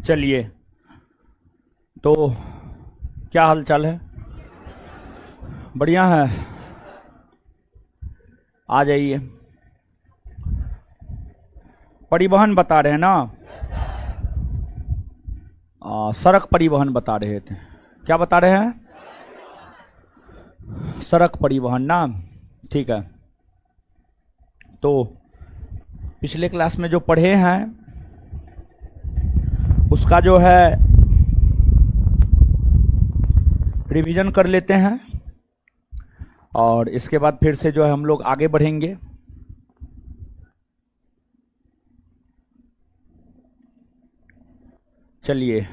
चलिए, तो क्या हाल चाल है? बढ़िया है। आ जाइए। परिवहन बता रहे हैं ना? सड़क परिवहन बता रहे थे। क्या बता रहे हैं? सड़क परिवहन ना? ठीक है। तो पिछले क्लास में जो पढ़े हैं उसका जो है रिवीजन कर लेते हैं और इसके बाद फिर से जो है हम लोग आगे बढ़ेंगे। चलिए,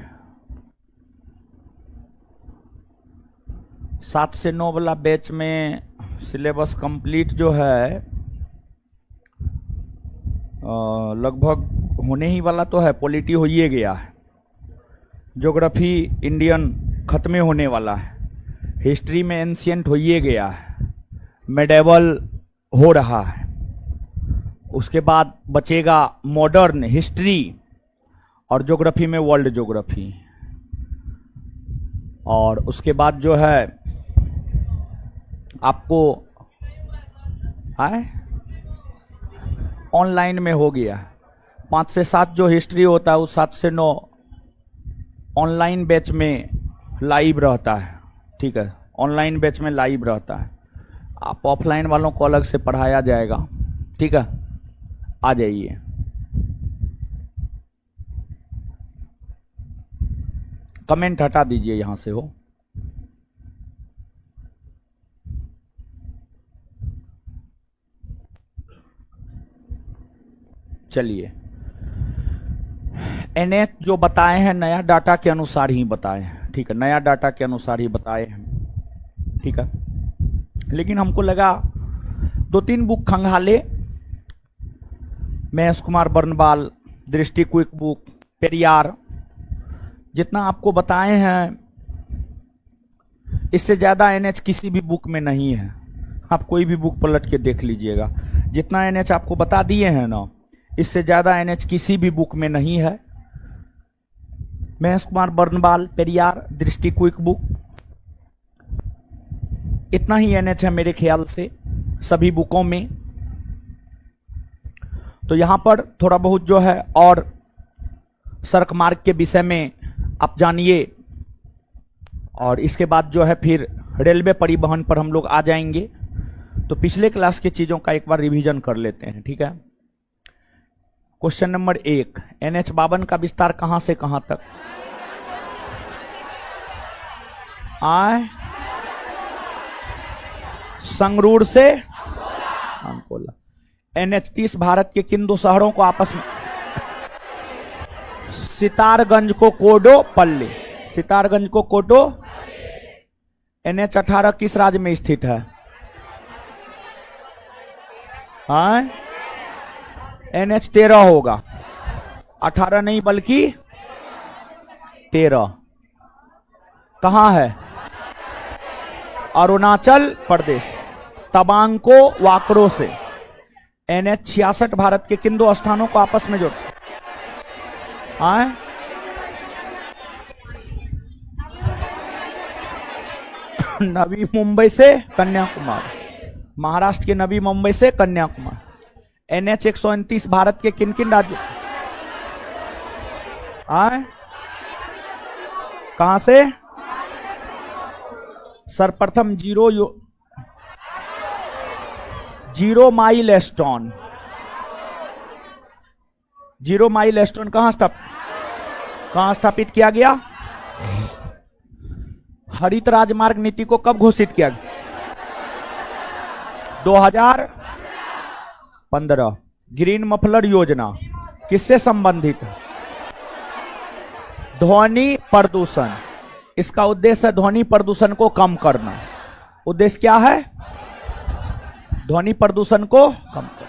7 से 9 वाला बैच में सिलेबस कंप्लीट जो है लगभग होने ही वाला तो है। पॉलिटी हो ही गया है, ज्योग्राफी इंडियन खत्म होने वाला है, हिस्ट्री में एंशिएंट हो ही गया है, मेडिवल हो रहा है, उसके बाद बचेगा मॉडर्न हिस्ट्री और ज्योग्राफी में वर्ल्ड ज्योग्राफी, और उसके बाद जो है आपको ऑनलाइन में हो गया 5 से 7 जो हिस्ट्री होता है वो 7 से 9 ऑनलाइन बैच में लाइव रहता है। ठीक है, ऑनलाइन बैच में लाइव रहता है। आप ऑफलाइन वालों को अलग से पढ़ाया जाएगा। ठीक है, आ जाइए। कमेंट हटा दीजिए यहां से हो। चलिए, एनएच जो बताए हैं नया डाटा के अनुसार ही बताए हैं। ठीक है, नया डाटा के अनुसार ही बताए हैं। ठीक है, लेकिन हमको लगा 2-3 बुक खंगाले, महेश कुमार बर्नवाल, दृष्टि क्विक बुक, पेरियार, जितना आपको बताए हैं इससे ज्यादा एनएच किसी भी बुक में नहीं है। आप कोई भी बुक पलट के देख लीजिएगा, जितना एनएच आपको बता दिए हैं ना, इससे ज्यादा एनएच किसी भी बुक में नहीं है। महेश कुमार बर्नवाल, पेरियार, दृष्टि क्विक बुक, इतना ही एनएच है मेरे ख्याल से सभी बुकों में। तो यहां पर थोड़ा बहुत जो है और सड़क मार्ग के विषय में आप जानिए, और इसके बाद जो है फिर रेलवे परिवहन पर हम लोग आ जाएंगे। तो पिछले क्लास की चीजों का एक बार रिवीजन कर लेते हैं। ठीक है, क्वेश्चन नंबर 1, NH52 का विस्तार कहां से कहां तक? संगरूर से अंकोला। NH30 भारत के किन 2 शहरों को आपस में? सितारगंज को कोडो पल्ली। सितारगंज को कोडो। NH18 किस राज्य में स्थित है? NH13 होगा, 18 नहीं बल्कि 13। कहां है? अरुणाचल प्रदेश, तवांग को वाकरो से। NH66 भारत के किन 2 स्थानों को आपस में जोड़? नवी मुंबई से कन्याकुमारी, महाराष्ट्र के नवी मुंबई से कन्याकुमारी। NH129 भारत के किन किन राज्यों? कहां से? सर्वप्रथम zero mile stone. Zero mile stone कहां स्थापित किया गया? हरित राजमार्ग नीति को कब घोषित किया गया? 2015। ग्रीन मफलर योजना किससे संबंधित है? ध्वनि प्रदूषण। इसका उद्देश्य है ध्वनि प्रदूषण को कम करना। उद्देश्य क्या है? ध्वनि प्रदूषण को कम करना।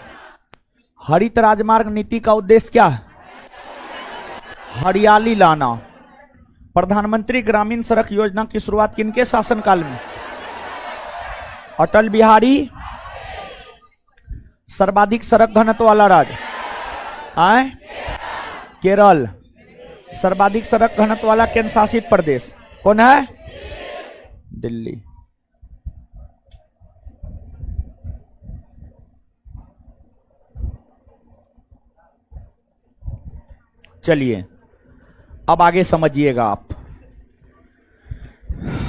हरित राजमार्ग नीति का उद्देश्य क्या है? हरियाली लाना। प्रधानमंत्री ग्रामीण सड़क योजना की शुरुआत किनके शासनकाल में? अटल बिहारी। सर्वाधिक सड़क घनत्व वाला राज्य? केरल। सर्वाधिक सड़क घनत्व वाला केंद्र शासित प्रदेश कौन है? दिल्ली। चलिए अब आगे समझिएगा आप।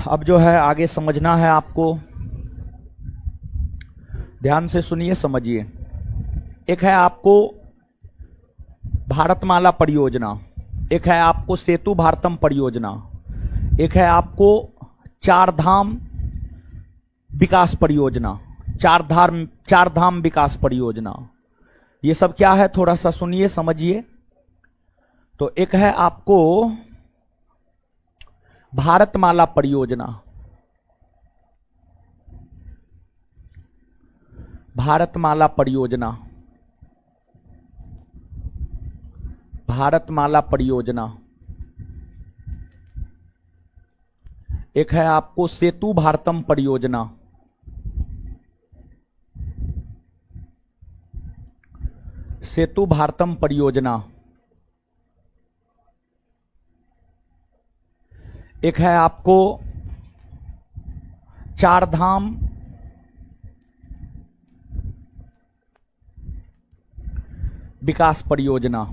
अब जो है आगे समझना है आपको, ध्यान से सुनिए, समझिए। एक है आपको भारतमाला परियोजना, एक है आपको सेतु भारतम परियोजना, एक है आपको चार धाम विकास परियोजना, चार धाम विकास परियोजना। ये सब क्या है थोड़ा सा सुनिए समझिए। तो एक है आपको भारतमाला परियोजना, भारतमाला परियोजना, भारतमाला परियोजना। एक है आपको सेतु भारतम परियोजना, सेतु भारतम परियोजना। एक है आपको चार धाम विकास परियोजना,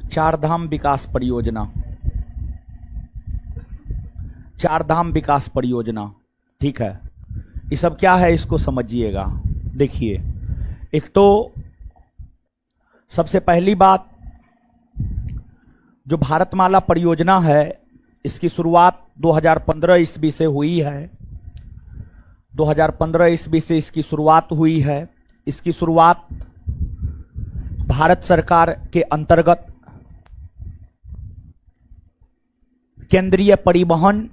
चार धाम विकास परियोजना, चार धाम विकास परियोजना। ठीक है, ये सब क्या है इसको समझिएगा। देखिए, एक तो सबसे पहली बात, जो भारतमाला परियोजना है इसकी शुरुआत 2015 ईस्वी से हुई है। 2015 ईस्वी से इसकी शुरुआत हुई है। इसकी शुरुआत भारत सरकार के अंतर्गत केंद्रीय परिवहन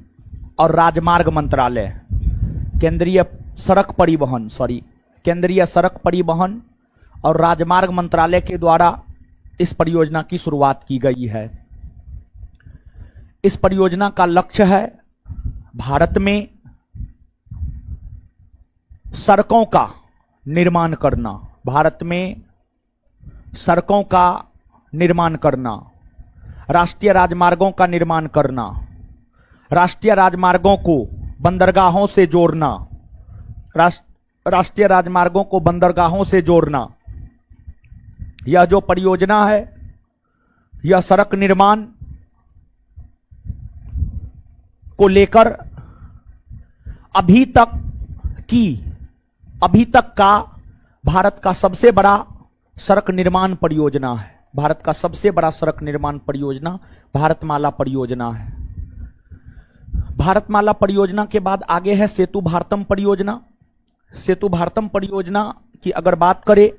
और राजमार्ग मंत्रालय, केंद्रीय सड़क परिवहन और राजमार्ग मंत्रालय के द्वारा इस परियोजना की शुरुआत की गई है। इस परियोजना का लक्ष्य है भारत में सड़कों का निर्माण करना, भारत में सड़कों का निर्माण करना, राष्ट्रीय राजमार्गों का निर्माण करना, राष्ट्रीय राजमार्गों को बंदरगाहों से जोड़ना, राष्ट्रीय राजमार्गों को बंदरगाहों से जोड़ना। यह जो परियोजना है, यह सड़क निर्माण को लेकर अभी तक का भारत का सबसे बड़ा सड़क निर्माण परियोजना है। भारत का सबसे बड़ा सड़क निर्माण परियोजना भारतमाला परियोजना है। भारतमाला परियोजना के बाद आगे है सेतु भारतम परियोजना। सेतु भारतम परियोजना की अगर बात करें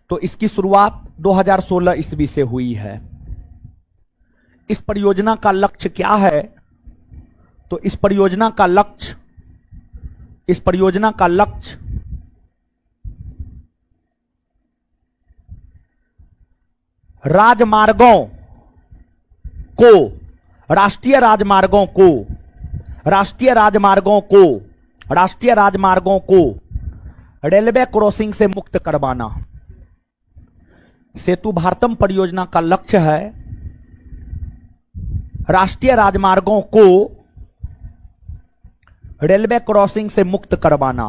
तो इसकी शुरुआत 2016 ईस्वी से हुई है। इस परियोजना का लक्ष्य क्या है? तो इस परियोजना का लक्ष्य राजमार्गों को, राष्ट्रीय राजमार्गों को रेलवे क्रॉसिंग से मुक्त करवाना। सेतु भारतम परियोजना का लक्ष्य है राष्ट्रीय राजमार्गों को रेलवे क्रॉसिंग से मुक्त करवाना।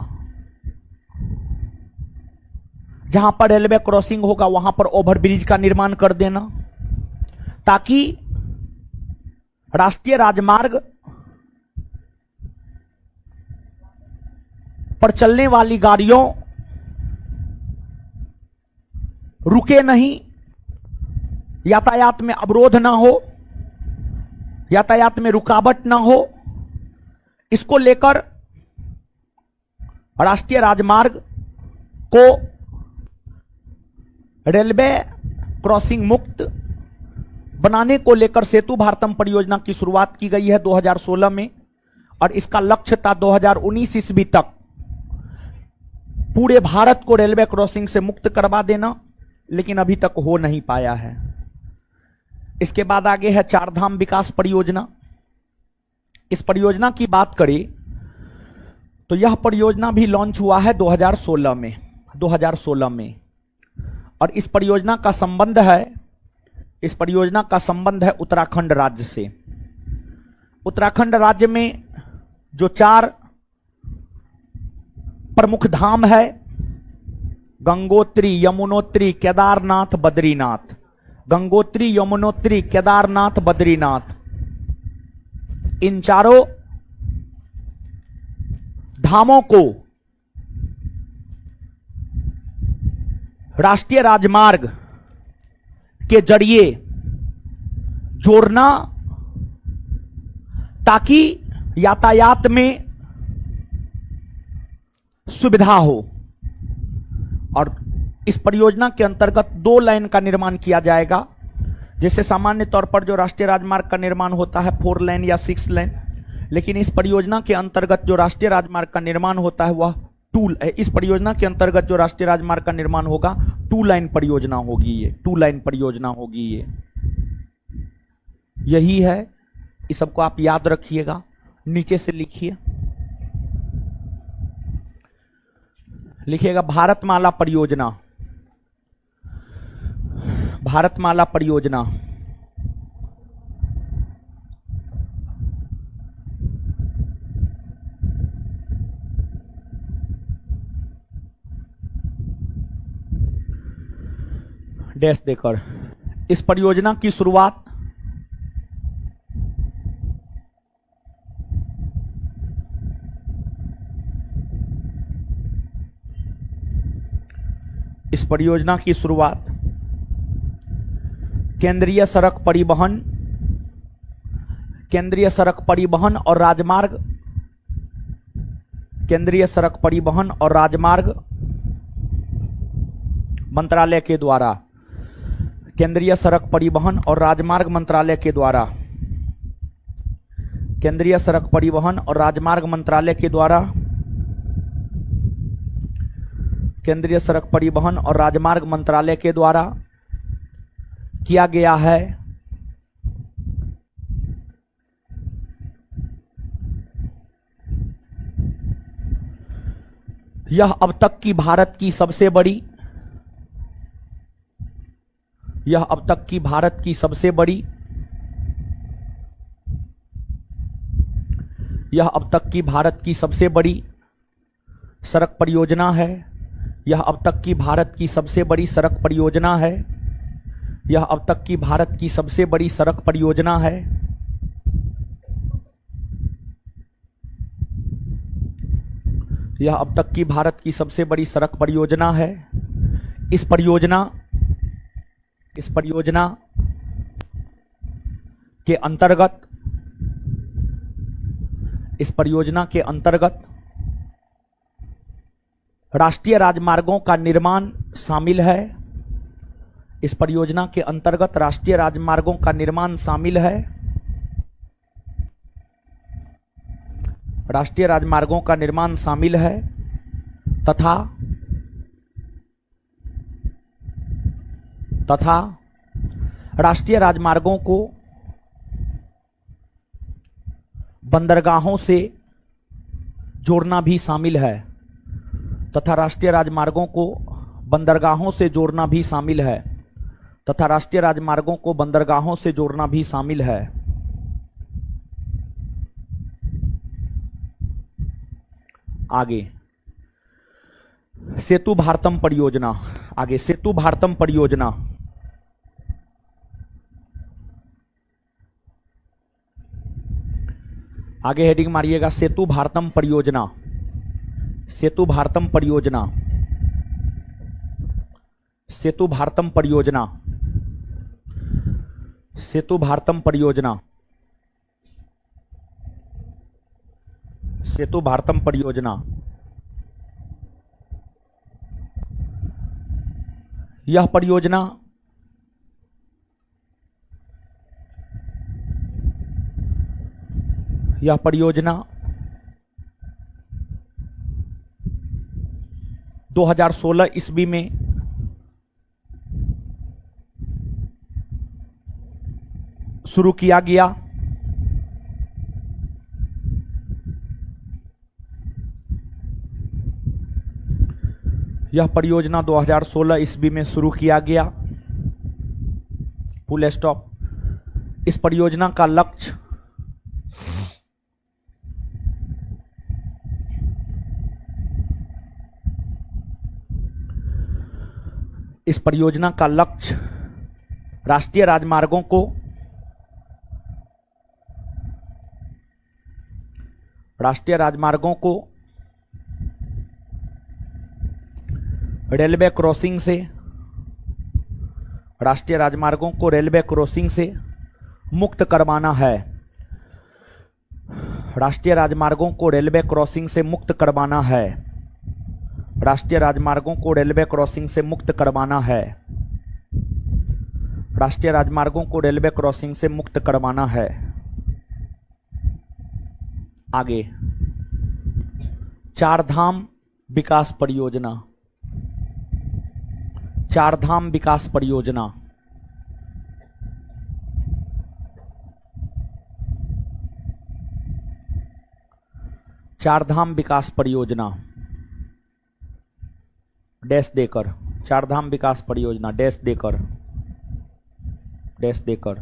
जहां पर रेलवे क्रॉसिंग होगा वहां पर ओवरब्रिज का निर्माण कर देना, ताकि राष्ट्रीय राजमार्ग पर चलने वाली गाड़ियों रुके नहीं, यातायात में अवरोध ना हो, यातायात में रुकावट ना हो। इसको लेकर राष्ट्रीय राजमार्ग को रेलवे क्रॉसिंग मुक्त बनाने को लेकर सेतु भारतम परियोजना की शुरुआत की गई है 2016 में, और इसका लक्ष्य था 2019 ईस्वी तक पूरे भारत को रेलवे क्रॉसिंग से मुक्त करवा देना, लेकिन अभी तक हो नहीं पाया है। इसके बाद आगे है चार धाम विकास परियोजना। इस परियोजना की बात करें तो यह परियोजना भी लॉन्च हुआ है 2016 में। और इस परियोजना का संबंध है उत्तराखंड राज्य से। उत्तराखंड राज्य में जो 4 प्रमुख धाम है, गंगोत्री, यमुनोत्री, केदारनाथ, बद्रीनाथ। गंगोत्री, यमुनोत्री, केदारनाथ, बद्रीनाथ, इन चारों धामों को राष्ट्रीय राजमार्ग के जरिए जोड़ना, ताकि यातायात में सुविधा हो। और इस परियोजना के अंतर्गत 2 लाइन का निर्माण किया जाएगा। जैसे सामान्य तौर पर जो राष्ट्रीय राजमार्ग का निर्माण होता है 4 लाइन या 6 लाइन, लेकिन इस परियोजना के अंतर्गत जो राष्ट्रीय राजमार्ग का निर्माण होता है वह इस परियोजना के अंतर्गत जो राष्ट्रीय राजमार्ग का निर्माण होगा 2 लाइन परियोजना होगी। ये 2 लाइन परियोजना होगी। यही है, इस सबको आप याद रखिएगा। नीचे से लिखिएगा भारतमाला परियोजना। भारतमाला परियोजना डैश देकर इस परियोजना की शुरुआत केंद्रीय सड़क परिवहन और राजमार्ग मंत्रालय के द्वारा, केंद्रीय सड़क परिवहन और राजमार्ग मंत्रालय के द्वारा, केंद्रीय सड़क परिवहन और राजमार्ग मंत्रालय के द्वारा, केंद्रीय सड़क परिवहन और राजमार्ग मंत्रालय के द्वारा किया गया है। यह अब तक की भारत की सबसे बड़ी सड़क परियोजना है। यह अब तक की भारत की सबसे बड़ी सड़क परियोजना है। यह अब तक की भारत की सबसे बड़ी सड़क परियोजना है। यह अब तक की भारत की सबसे बड़ी सड़क परियोजना है। इस परियोजना के अंतर्गत राष्ट्रीय राजमार्गों का निर्माण शामिल है। इस परियोजना के अंतर्गत राष्ट्रीय राजमार्गों का निर्माण शामिल है। राष्ट्रीय राजमार्गों का निर्माण शामिल है तथा राष्ट्रीय राजमार्गों को बंदरगाहों से जोड़ना भी शामिल है। तथा राष्ट्रीय राजमार्गों को बंदरगाहों से जोड़ना भी शामिल है। तथा राष्ट्रीय राजमार्गों को बंदरगाहों से जोड़ना भी शामिल है। आगे सेतु भारतम परियोजना। आगे सेतु भारतम परियोजना। आगे हेडिंग मारिएगा सेतु भारतम परियोजना। सेतु भारतम परियोजना। सेतु भारतम परियोजना। सेतु भारतम परियोजना। सेतु भारतम परियोजना। यह परियोजना यह परियोजना 2016 ईस्वी में शुरू किया गया। यह परियोजना 2016 ईस्वी में शुरू किया गया। Full stop. इस परियोजना का लक्ष्य राष्ट्रीय राजमार्गों को रेलवे क्रॉसिंग से मुक्त करवाना है। राष्ट्रीय राजमार्गों को रेलवे क्रॉसिंग से मुक्त करवाना है। राष्ट्रीय राजमार्गों को रेलवे क्रॉसिंग से मुक्त करवाना है। राष्ट्रीय राजमार्गों को रेलवे क्रॉसिंग से मुक्त करवाना है। आगे, चारधाम विकास परियोजना। चारधाम विकास परियोजना। चारधाम विकास परियोजना डैश देकर, चारधाम विकास परियोजना डैश देकर, डैश देकर,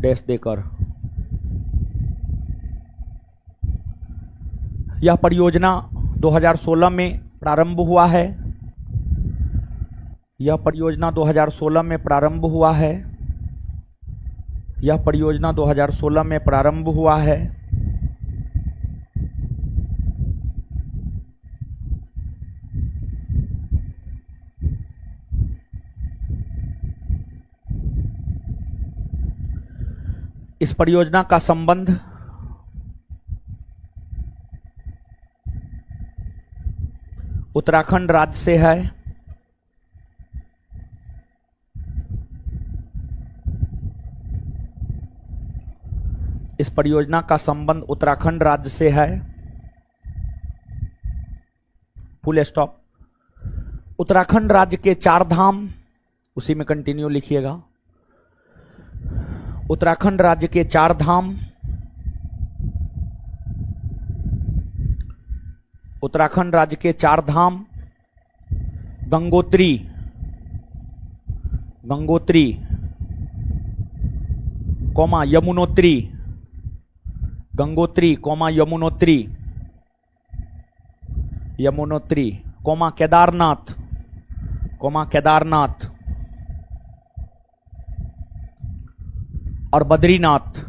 डैश देकर। यह परियोजना 2016 में प्रारंभ हुआ है। यह परियोजना 2016 में प्रारंभ हुआ है। यह परियोजना 2016 में प्रारंभ हुआ है। इस परियोजना का संबंध उत्तराखंड राज्य से है। इस परियोजना का संबंध उत्तराखंड राज्य से है। Full stop. उत्तराखंड राज्य के चार धाम, उसी में कंटिन्यू लिखिएगा। उत्तराखंड राज्य के चार धाम, उत्तराखंड राज्य के Char Dham Gangotri, Gangotri, comma Yamunotri, Gangotri comma Yamunotri, Yamunotri comma Kedarnath, comma Kedarnath और बद्रीनाथ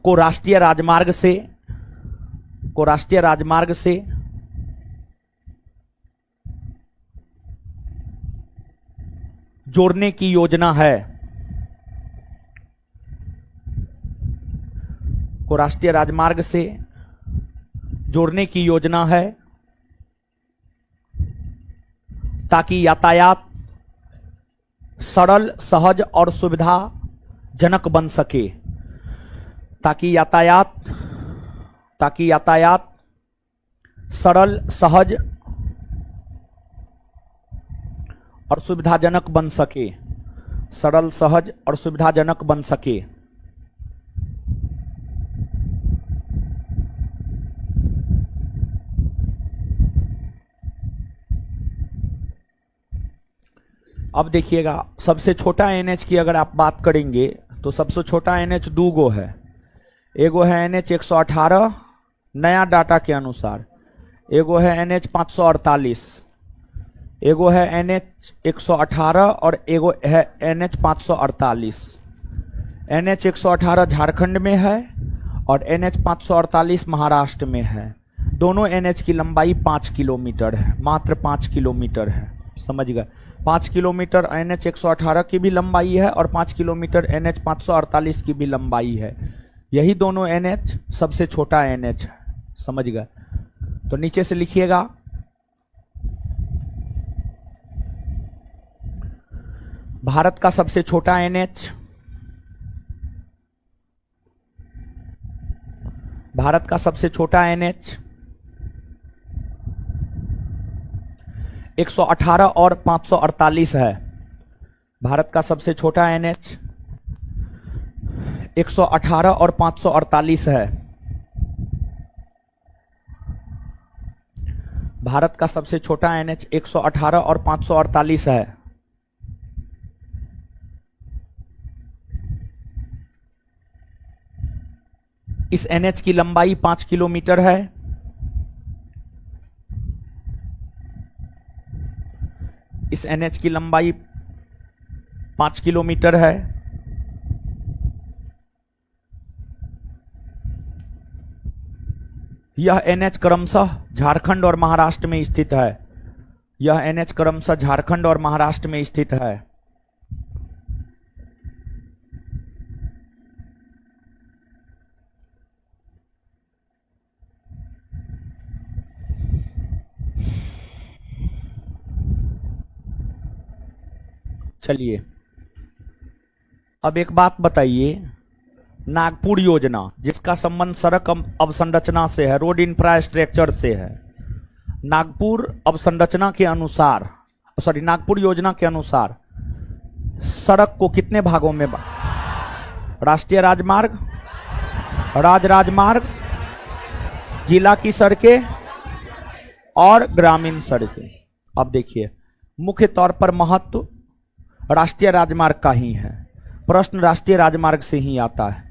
को राष्ट्रीय राजमार्ग से जोड़ने की योजना है। को राष्ट्रीय राजमार्ग से जोड़ने की योजना है ताकि यातायात सरल, सहज और सुविधाजनक बन सके। ताकि यातायात सरल, सहज और सुविधाजनक बन सके। सरल, सहज और सुविधाजनक बन सके। अब देखिएगा, सबसे छोटा एनएच की अगर आप बात करेंगे तो सबसे छोटा एनएच दो गो है। एगो है एनएच 118 नया डाटा के अनुसार, एगो है एनएच 548, एगो है एनएच 118 और एगो है एनएच 548। एनएच 118 झारखंड में है और एनएच 548 महाराष्ट्र में है। दोनों एनएच की लंबाई 5 किलोमीटर है, मात्र 5 किलोमीटर है। समझ गए? 5 किलोमीटर एनएच 118 की भी लंबाई है और 5 किलोमीटर एनएच 548 की भी लंबाई है। यही दोनों एनएच सबसे छोटा एनएच है। समझ गए? तो नीचे से लिखिएगा, भारत का सबसे छोटा एनएच, भारत का सबसे छोटा एनएच 118 और 548 है। भारत का सबसे छोटा एनएच 118 और 548 है। भारत का सबसे छोटा एनएच 118 और 548 है। इस एनएच की लंबाई 5 किलोमीटर है। इस एनएच की लंबाई 5 किलोमीटर है। यह एनएच क्रमशः झारखंड और महाराष्ट्र में स्थित है। यह एनएच क्रमशः झारखंड और महाराष्ट्र में स्थित है। चलिए अब एक बात बताइए, नागपुर योजना जिसका संबंध सड़क अवसंरचना से है, रोड इंफ्रास्ट्रक्चर से है, नागपुर अवसंरचना के अनुसार, नागपुर योजना के अनुसार सड़क को कितने भागों में राष्ट्रीय राजमार्ग, राजमार्ग, जिला की सड़कें और ग्रामीण सड़कें। अब देखिए, मुख्य तौर पर महत्व राष्ट्रीय राजमार्ग का ही है। प्रश्न राष्ट्रीय राजमार्ग से ही आता है।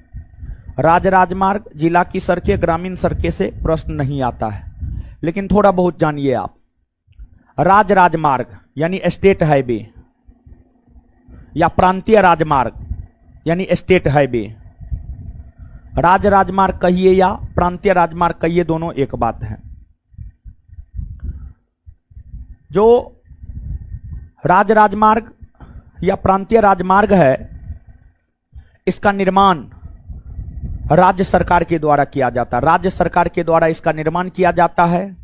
राजमार्ग, जिला की सड़कें, ग्रामीण सड़कें से प्रश्न नहीं आता है। लेकिन थोड़ा बहुत जानिए आप। राजमार्ग यानी स्टेट हाईवे या प्रांतीय राजमार्ग यानी स्टेट हाईवे। राजमार्ग कहिए या प्रांतीय राजमार्ग कहिए, दोनों एक बात है। जो राजमार्ग या प्रांतीय राजमार्ग है, इसका निर्माण राज्य सरकार के द्वारा किया जाता है। राज्य सरकार के द्वारा इसका निर्माण किया जाता है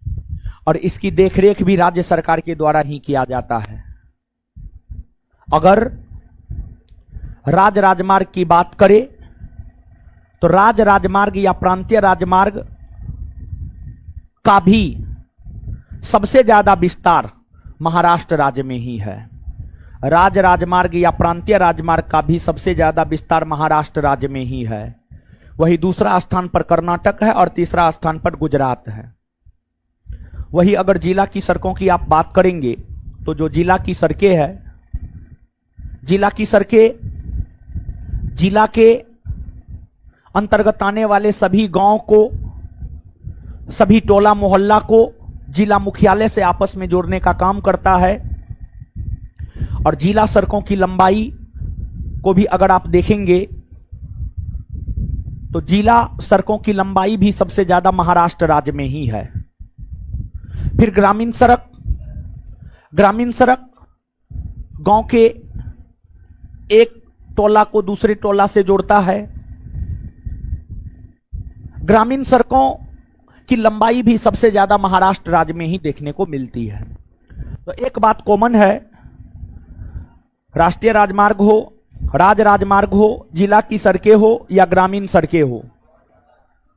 और इसकी देखरेख भी राज्य सरकार के द्वारा ही किया जाता है। अगर राजमार्ग की बात करें तो राजमार्ग या प्रांतीय राजमार्ग का भी सबसे ज्यादा विस्तार महाराष्ट्र राज्य में ही है। राजमार्ग या प्रांतीय राजमार्ग का भी सबसे ज्यादा विस्तार महाराष्ट्र राज्य में ही है। वही दूसरा स्थान पर कर्नाटक है और तीसरा स्थान पर गुजरात है। वही अगर जिला की सड़कों की आप बात करेंगे तो जो जिला की सड़कें है, जिला की सड़कें जिला के अंतर्गत आने वाले सभी गांव को, सभी टोला मोहल्ला को जिला मुख्यालय से आपस में जोड़ने का काम करता है। और जिला सड़कों की लंबाई को भी अगर आप देखेंगे तो जिला सड़कों की लंबाई भी सबसे ज्यादा महाराष्ट्र राज्य में ही है। फिर ग्रामीण सड़क, ग्रामीण सड़क गांव के एक टोला को दूसरे टोला से जोड़ता है। ग्रामीण सड़कों की लंबाई भी सबसे ज्यादा महाराष्ट्र राज्य में ही देखने को मिलती है। तो एक बात कॉमन है, राष्ट्रीय राजमार्ग हो, राजमार्ग हो, जिला की सड़कें हो या ग्रामीण सड़कें हो,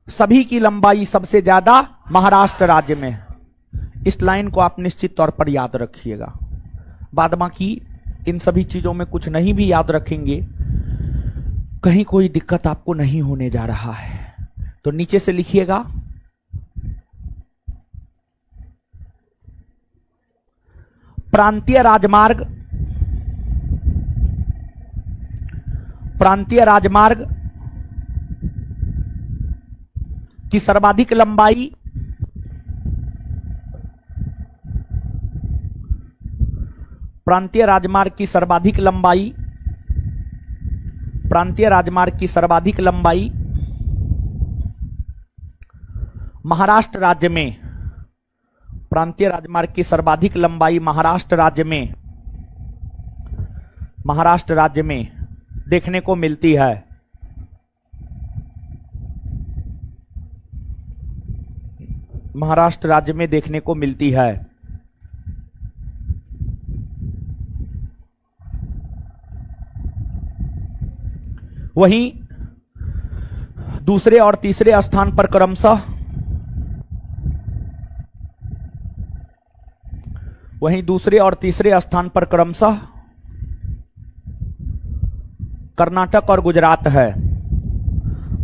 सभी की लंबाई सबसे ज्यादा महाराष्ट्र राज्य में है। इस लाइन को आप निश्चित तौर पर याद रखिएगा। बाद बाकी इन सभी चीजों में कुछ नहीं भी याद रखेंगे, कहीं कोई दिक्कत आपको नहीं होने जा रहा है। तो नीचे से लिखिएगा, प्रांतीय राजमार्ग, प्रांतीय राजमार्ग की सर्वाधिक लंबाई प्रांतीय राजमार्ग की सर्वाधिक लंबाई प्रांतीय राजमार्ग की सर्वाधिक लंबाई महाराष्ट्र राज्य में, प्रांतीय राजमार्ग की सर्वाधिक लंबाई महाराष्ट्र राज्य में देखने को मिलती है। महाराष्ट्र राज्य में देखने को मिलती है। वहीं दूसरे और तीसरे स्थान पर क्रमशः कर्नाटक और गुजरात है।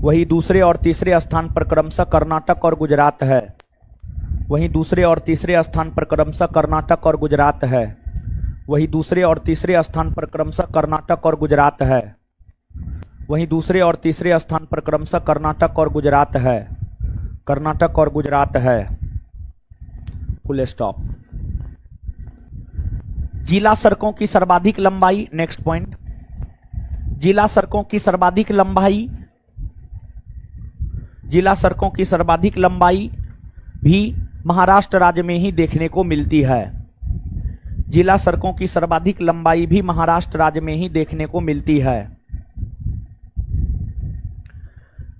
वही दूसरे और तीसरे स्थान पर क्रमशः कर्नाटक और गुजरात है। वहीं दूसरे और तीसरे स्थान पर क्रमशः कर्नाटक और गुजरात है। वहीं दूसरे और तीसरे स्थान पर क्रमशः कर्नाटक और गुजरात है। वहीं दूसरे और तीसरे स्थान पर क्रमशः कर्नाटक और गुजरात है। कर्नाटक और गुजरात है। Full stop. जिला सड़कों की सर्वाधिक लंबाई, नेक्स्ट पॉइंट, जिला सड़कों की सर्वाधिक लंबाई, जिला सड़कों की सर्वाधिक लंबाई भी महाराष्ट्र राज्य में ही देखने को मिलती है। जिला सड़कों की सर्वाधिक लंबाई भी महाराष्ट्र राज्य में ही देखने को मिलती है।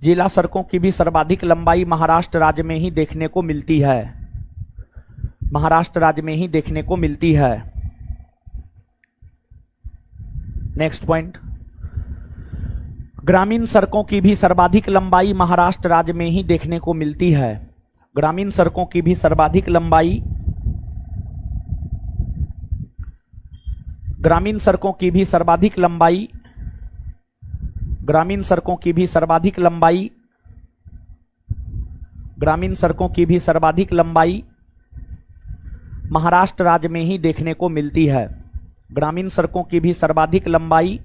जिला सड़कों की भी सर्वाधिक लंबाई महाराष्ट्र राज्य में ही देखने को मिलती है। महाराष्ट्र राज्य में ही देखने को मिलती है। नेक्स्ट पॉइंट, ग्रामीण सड़कों की भी सर्वाधिक लंबाई महाराष्ट्र राज्य में ही देखने को मिलती है। ग्रामीण सड़कों की भी सर्वाधिक लंबाई, ग्रामीण सड़कों की भी सर्वाधिक लंबाई, ग्रामीण सड़कों की भी सर्वाधिक लंबाई, ग्रामीण सड़कों की भी सर्वाधिक लंबाई महाराष्ट्र राज्य में ही देखने को मिलती है। ग्रामीण सड़कों की भी सर्वाधिक लंबाई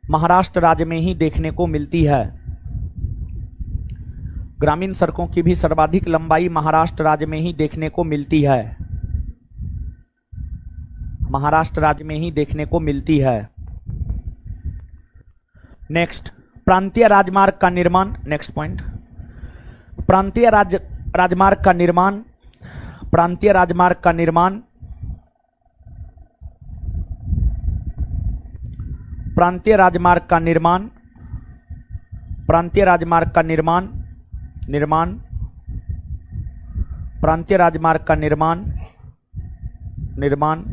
महाराष्ट्र राज्य में ही देखने को मिलती है। ग्रामीण सड़कों की भी सर्वाधिक लंबाई महाराष्ट्र राज्य में ही देखने को मिलती है। महाराष्ट्र राज्य में ही देखने को मिलती है। नेक्स्ट, प्रांतीय राजमार्ग का निर्माण, नेक्स्ट पॉइंट, प्रांतीय राजमार्ग का निर्माण, प्रांतीय राजमार्ग का निर्माण, प्रांतीय राजमार्ग का निर्माण, प्रांतीय राजमार्ग का निर्माण, निर्माण, प्रांतीय राजमार्ग का निर्माण, निर्माण,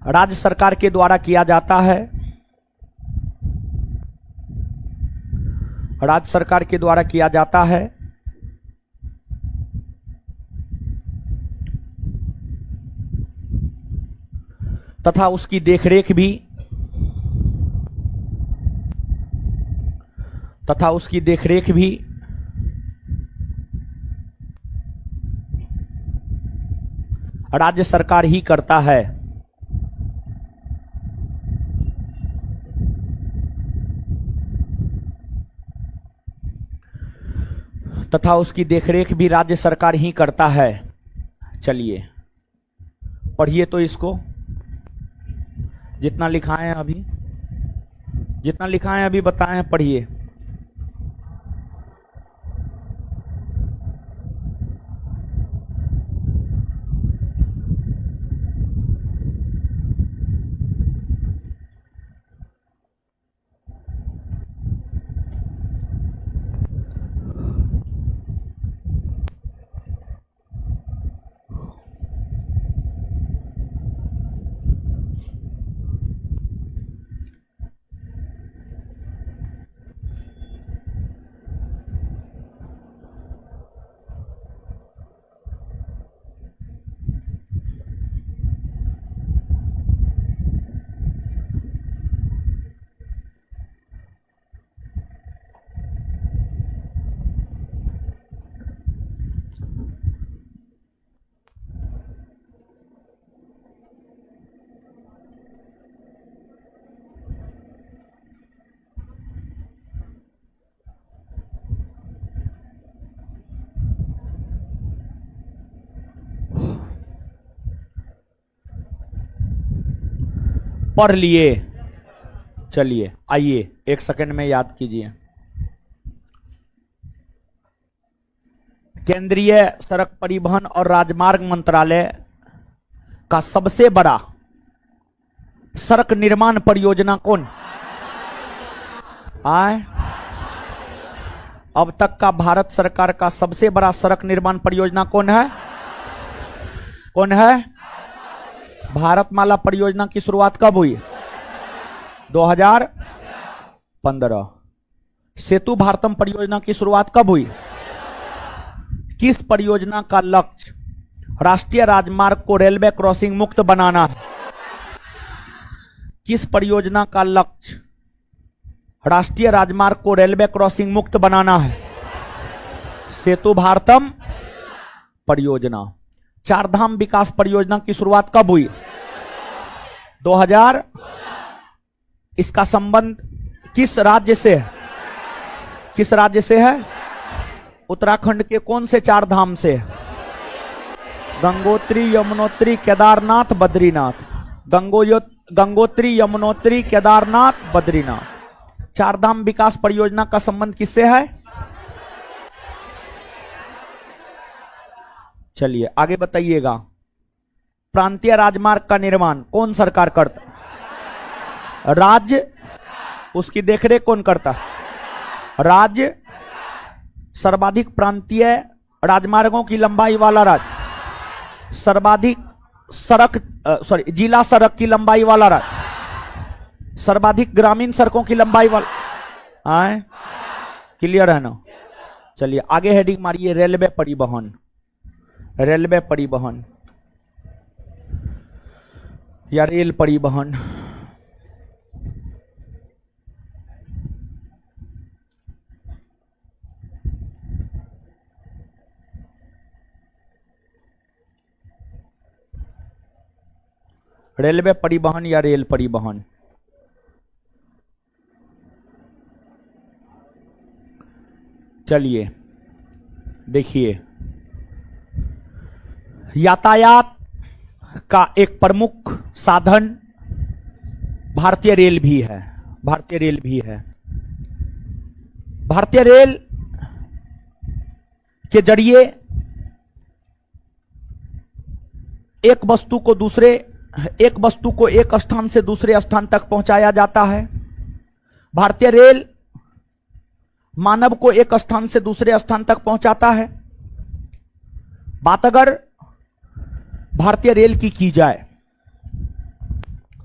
राज्य सरकार के द्वारा किया जाता है। राज्य सरकार के द्वारा किया जाता है। तथा उसकी देखरेख भी, तथा उसकी देखरेख भी राज्य सरकार ही करता है। तथा उसकी देखरेख भी राज्य सरकार ही करता है। चलिए पढ़िए तो इसको, जितना लिखा है अभी, जितना लिखा है अभी बताएं, पढ़िए। पढ़ लिए। चलिए आइए एक सेकंड में याद कीजिए। केंद्रीय सड़क परिवहन और राजमार्ग मंत्रालय का सबसे बड़ा सड़क निर्माण परियोजना कौन आए? अब तक का भारत सरकार का सबसे बड़ा सड़क निर्माण परियोजना कौन है? कौन है? भारतमाला परियोजना की शुरुआत कब हुई? 2015। सेतु भारतम परियोजना की शुरुआत कब हुई? किस परियोजना का लक्ष्य राष्ट्रीय राजमार्ग को रेलवे क्रॉसिंग मुक्त बनाना है। किस परियोजना का लक्ष्य राष्ट्रीय राजमार्ग को रेलवे क्रॉसिंग मुक्त बनाना है? सेतु भारतम परियोजना। चारधाम विकास परियोजना की शुरुआत कब हुई? 2000। इसका संबंध किस राज्य से है? किस राज्य से है? उत्तराखंड के कौन से चार धाम से है? गंगोत्री, यमुनोत्री, केदारनाथ, बद्रीनाथ। गंगोत्री, यमुनोत्री, केदारनाथ, बद्रीनाथ। चारधाम विकास परियोजना का संबंध किससे है? चलिए आगे बताइएगा। प्रांतीय राजमार्ग का निर्माण कौन सरकार करता? राज्य। उसकी देखरेख कौन करता? राज्य। सर्वाधिक प्रांतीय राजमार्गों की लंबाई वाला राज्य। सर्वाधिक जिला सड़क की लंबाई वाला राज्य। सर्वाधिक ग्रामीण सड़कों की लंबाई वाला। आए क्लियर है ना? चलिए आगे हेडिंग मारिए, रेलवे परिवहन। रेलवे परिवहन या रेल परिवहन। रेलवे परिवहन या रेल परिवहन। चलिए देखिए, यातायात का एक प्रमुख साधन भारतीय रेल भी है। भारतीय रेल भी है। भारतीय रेल के जरिए एक वस्तु को एक स्थान से दूसरे स्थान तक पहुंचाया जाता है। भारतीय रेल मानव को एक स्थान से दूसरे स्थान तक पहुंचाता है। बात अगर भारतीय रेल की जाए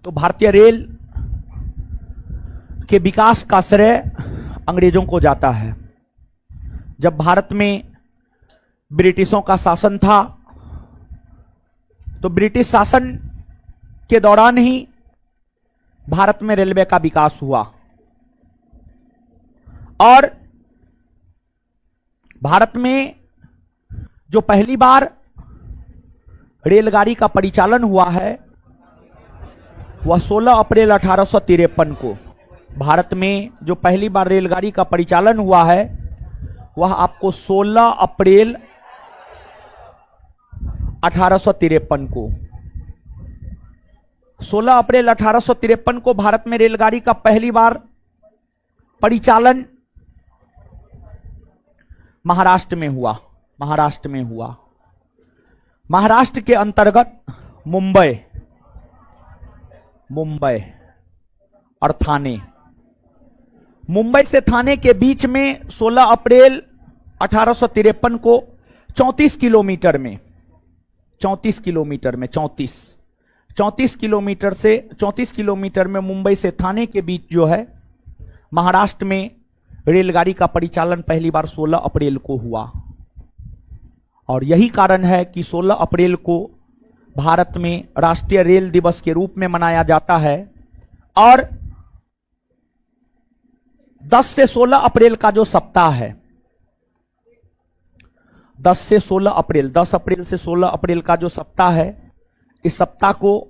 तो भारतीय रेल के विकास का श्रेय अंग्रेजों को जाता है। जब भारत में ब्रिटिशों का शासन था तो ब्रिटिश शासन के दौरान ही भारत में रेलवे का विकास हुआ और भारत में जो पहली बार रेलगाड़ी का परिचालन हुआ है वह 16 अप्रैल 1853 को। भारत में जो पहली बार रेलगाड़ी का परिचालन हुआ है वह आपको 16 अप्रैल 1853 को। 16 अप्रैल 1853 को भारत में रेलगाड़ी का पहली बार परिचालन महाराष्ट्र में हुआ। महाराष्ट्र के अंतर्गत मुंबई और थाने। मुंबई से थाने के बीच में 16 अप्रैल 1853 को 34 किलोमीटर में 34 किलोमीटर में मुंबई से थाने के बीच जो है महाराष्ट्र में रेलगाड़ी का परिचालन पहली बार 16 अप्रैल को हुआ। और यही कारण है कि 16 अप्रैल को भारत में राष्ट्रीय रेल दिवस के रूप में मनाया जाता है। और 10 से 16 अप्रैल का जो सप्ताह है, 10 अप्रैल से 16 अप्रैल का जो सप्ताह है, इस सप्ताह को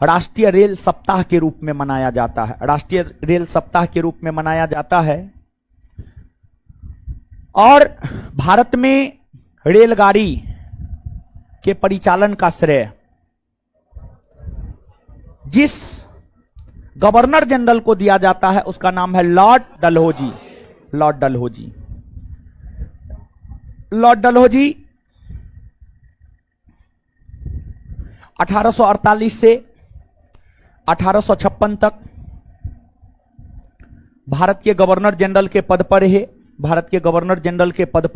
राष्ट्रीय रेल सप्ताह के रूप में मनाया जाता है। राष्ट्रीय रेल सप्ताह के रूप में मनाया जाता है। और भारत में रेलगाड़ी के परिचालन का श्रेय जिस गवर्नर जनरल को दिया जाता है उसका नाम है लॉर्ड डलहौजी। लॉर्ड डलहौजी 1848 से 1856 तक भारत के गवर्नर जनरल के पद पर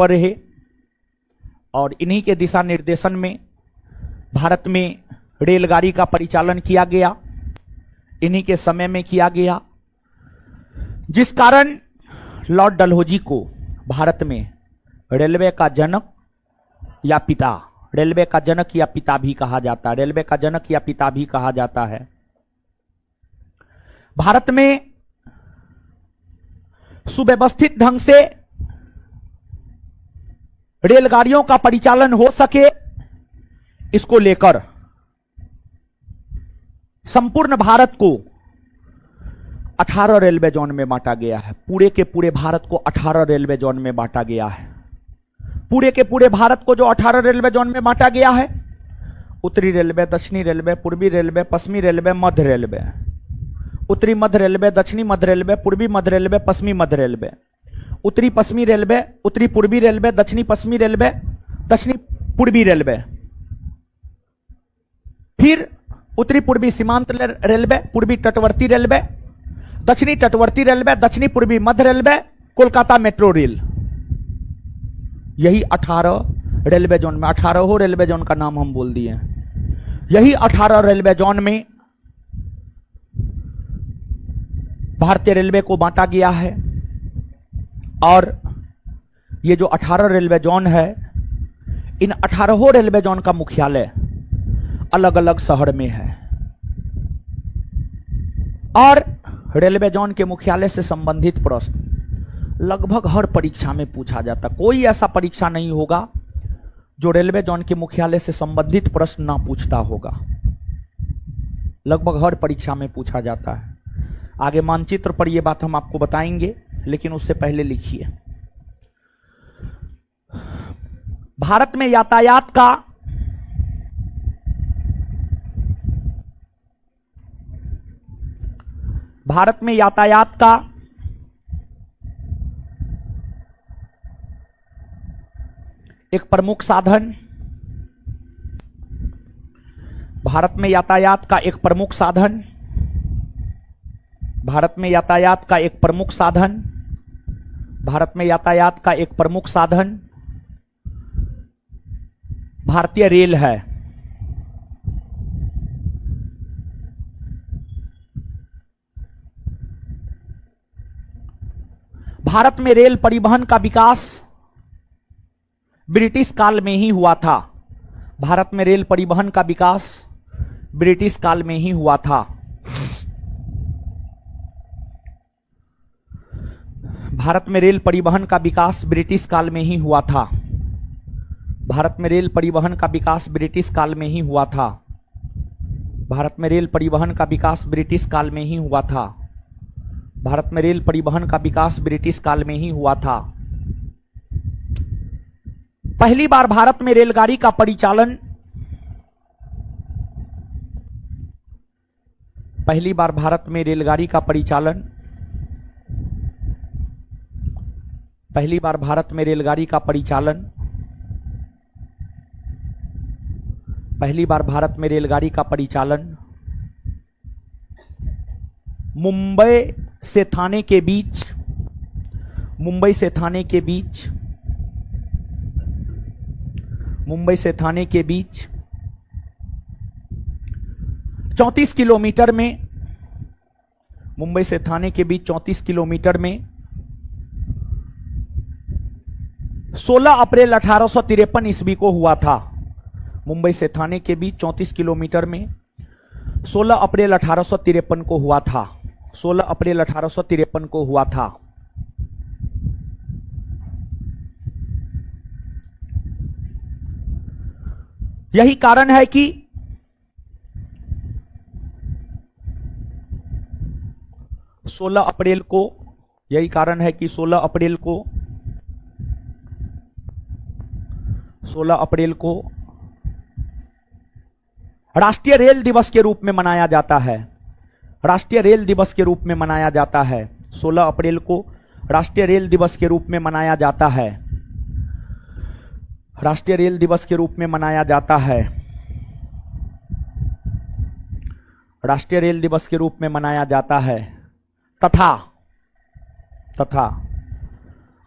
रहे। और इन्हीं के दिशा निर्देशन में भारत में रेलगाड़ी का परिचालन किया गया, इन्हीं के समय में किया गया, जिस कारण लॉर्ड डलहौजी को भारत में रेलवे का जनक या पिता रेलवे का जनक या पिता भी कहा जाता है, रेलवे का जनक या पिता भी कहा जाता है। भारत में सुव्यवस्थित ढंग से रेलगाड़ियों का परिचालन हो सके, इसको लेकर संपूर्ण भारत को 18 रेलवे जोन में बांटा गया है। पूरे के पूरे भारत को 18 रेलवे जोन में बांटा गया है। पूरे के पूरे भारत को जो 18 रेलवे जोन में बांटा गया है, उत्तरी रेलवे, दक्षिणी रेलवे, पूर्वी रेलवे, पश्चिमी रेलवे, मध्य रेलवे, उत्तरी मध्य रेलवे, दक्षिणी मध्य रेलवे, पूर्वी मध्य रेलवे, पश्चिमी मध्य रेलवे, उत्तरी पश्चिमी रेलवे, उत्तरी पूर्वी रेलवे, दक्षिणी पश्चिमी रेलवे, दक्षिणी पूर्वी रेलवे, फिर उत्तरी पूर्वी सीमांत रेलवे, पूर्वी तटवर्ती रेलवे, दक्षिणी तटवर्ती रेलवे, दक्षिणी पूर्वी मध्य रेलवे, कोलकाता मेट्रो रेल। यही 18 रेलवे जोन में, 18 रेलवे जोन का नाम हम बोल दिए। यही 18 रेलवे जोन में भारतीय रेलवे को बांटा गया है। और ये जो 18 रेलवे जोन है, इन 18 रेलवे जोन का मुख्यालय अलग अलग शहर में है। और रेलवे जोन के मुख्यालय से संबंधित प्रश्न लगभग हर परीक्षा में पूछा जाता। कोई ऐसा परीक्षा नहीं होगा जो रेलवे जोन के मुख्यालय से संबंधित प्रश्न ना पूछता होगा। लगभग हर परीक्षा में पूछा जाता है। आगे मानचित्र पर यह बात हम आपको बताएंगे, लेकिन उससे पहले लिखिए, भारत में यातायात का एक प्रमुख साधन, भारत में यातायात का एक प्रमुख साधन, भारत में यातायात का एक प्रमुख साधन, भारत में यातायात का एक प्रमुख साधन भारतीय रेल है। भारत में रेल परिवहन का विकास ब्रिटिश काल में ही हुआ था। भारत में रेल परिवहन का विकास ब्रिटिश काल में ही हुआ था। भारत में रेल परिवहन का विकास ब्रिटिश काल में ही हुआ था। भारत में रेल परिवहन का विकास ब्रिटिश काल में ही हुआ था। भारत में रेल परिवहन का विकास ब्रिटिश काल में ही हुआ था। भारत में रेल परिवहन का विकास ब्रिटिश काल में ही हुआ था। पहली बार भारत में रेलगाड़ी का परिचालन पहली बार भारत में रेलगाड़ी का परिचालन पहली बार भारत में रेलगाड़ी का परिचालन पहली बार भारत में रेलगाड़ी का परिचालन मुंबई से थाने के बीच मुंबई से थाने के बीच मुंबई से थाने के बीच 34 किलोमीटर में मुंबई से थाने के बीच 34 किलोमीटर में 16 अप्रैल 1853 ईस्वी को हुआ था। मुंबई से थाने के बीच 34 किलोमीटर में 16 अप्रैल 1853 को हुआ था। 16 अप्रैल 1853 को हुआ था। यही कारण है कि सोलह अप्रैल को यही कारण है कि 16 अप्रैल को राष्ट्रीय रेल दिवस के रूप में मनाया जाता है। राष्ट्रीय रेल दिवस के रूप में मनाया जाता है। 16 अप्रैल को राष्ट्रीय रेल दिवस के रूप में मनाया जाता है। राष्ट्रीय रेल दिवस के रूप में मनाया जाता है। राष्ट्रीय रेल दिवस के रूप में मनाया जाता है। तथा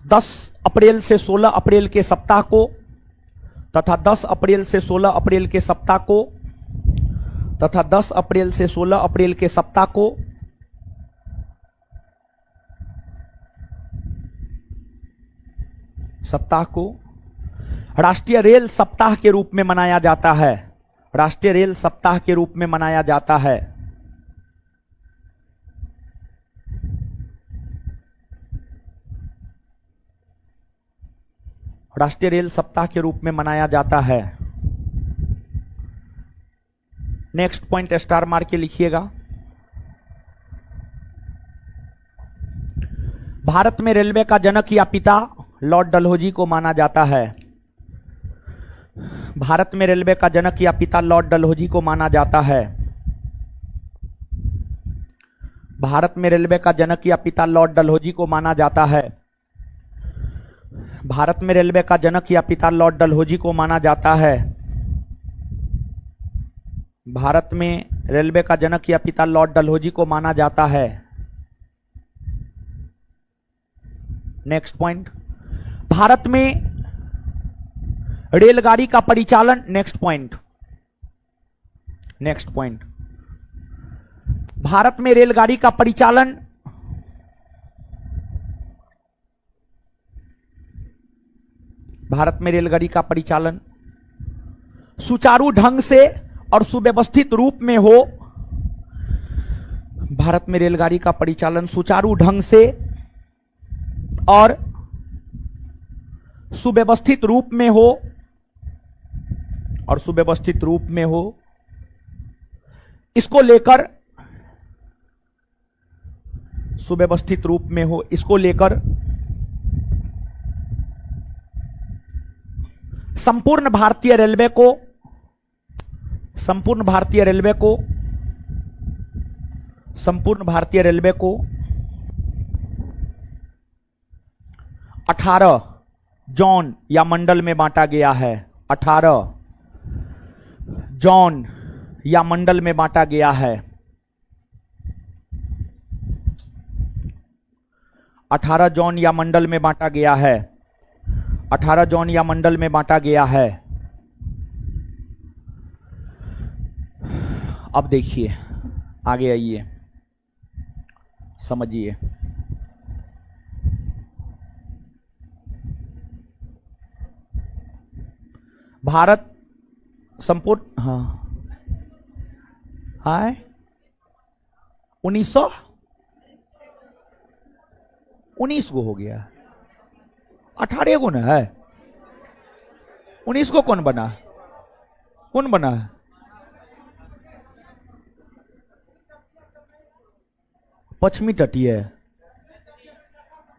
10 अप्रैल से 16 अप्रैल के सप्ताह को तथा 10 अप्रैल से 16 अप्रैल के सप्ताह को तथा 10 अप्रैल से 16 अप्रैल के सप्ताह को राष्ट्रीय रेल सप्ताह के रूप में मनाया जाता है? राष्ट्रीय रेल सप्ताह के रूप में मनाया जाता है। राष्ट्रीय रेल सप्ताह के रूप में मनाया जाता है। नेक्स्ट पॉइंट स्टार मार के लिखिएगा। भारत में रेलवे का जनक या पिता लॉर्ड डलहौजी को माना जाता है। भारत में रेलवे का जनक या पिता लॉर्ड डलहौजी को माना जाता है। भारत में रेलवे का जनक या पिता लॉर्ड डलहौजी को माना जाता है। भारत में रेलवे का जनक या पिता लॉर्ड डलहौजी को माना जाता है। भारत में रेलवे का जनक या पिता लॉर्ड डलहौजी को माना जाता है। नेक्स्ट पॉइंट, भारत में रेलगाड़ी का परिचालन, next point, next point, Bharat में रेलगाड़ी का परिचालन भारत में रेलगाड़ी का परिचालन सुचारू ढंग से और सुव्यवस्थित रूप में हो। भारत में रेलगाड़ी का परिचालन सुचारू ढंग से और सुव्यवस्थित रूप में हो और सुव्यवस्थित रूप में हो, इसको लेकर सुव्यवस्थित रूप में हो, इसको लेकर संपूर्ण भारतीय रेलवे को संपूर्ण भारतीय रेलवे को संपूर्ण भारतीय रेलवे को 18 जोन या मंडल में बांटा गया है। 18 जोन या मंडल में बांटा गया है। 18 जोन या मंडल में बांटा गया है। 18 जोन या मंडल में बांटा गया है। अब देखिए, आगे आइए, समझिए। भारत संपूर्ण, हाँ, हाय 19 को हो गया। 18 को ना है, 19 को कौन बना? कौन बना है? पश्चिमी तटीय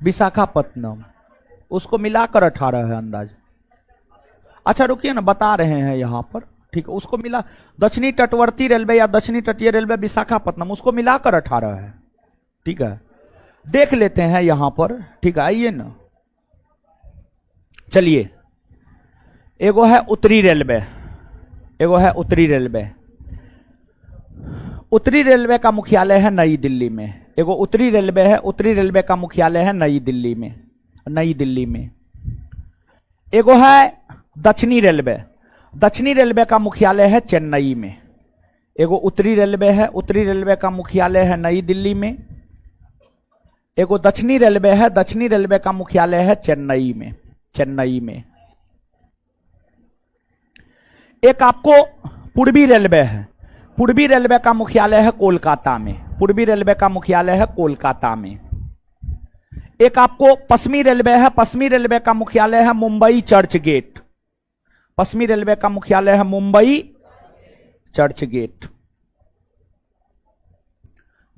विशाखापत्तनम, उसको मिलाकर 18 है अंदाज। अच्छा रुकिए ना, बता रहे हैं यहां पर, ठीक है, उसको मिला दक्षिणी तटवर्ती रेलवे या दक्षिणी तटीय रेलवे विशाखापत्तनम, उसको मिलाकर 18 है, ठीक है, देख लेते हैं यहां पर, ठीक है, आइए ना। चलिए, एगो है उत्तरी रेलवे, एगो है उत्तरी रेलवे। उत्तरी रेलवे का मुख्यालय है नई दिल्ली में। एगो उत्तरी रेलवे है, उत्तरी रेलवे का मुख्यालय है नई दिल्ली में, नई दिल्ली में। एगो है दक्षिणी रेलवे, दक्षिणी रेलवे का मुख्यालय है चेन्नई में। एगो उत्तरी रेलवे है, उत्तरी रेलवे का मुख्यालय है नई दिल्ली में। एगो दक्षिणी रेलवे है, दक्षिणी रेलवे का मुख्यालय है चेन्नई में, चेन्नई में। एक आपको पूर्वी रेलवे है, पूर्वी रेलवे का मुख्यालय है कोलकाता में, पूर्वी रेलवे का मुख्यालय है कोलकाता में। एक आपको पश्चिमी रेलवे है, पश्चिमी रेलवे का मुख्यालय है मुंबई चर्च गेट, पश्चिमी रेलवे का मुख्यालय है मुंबई चर्च गेट,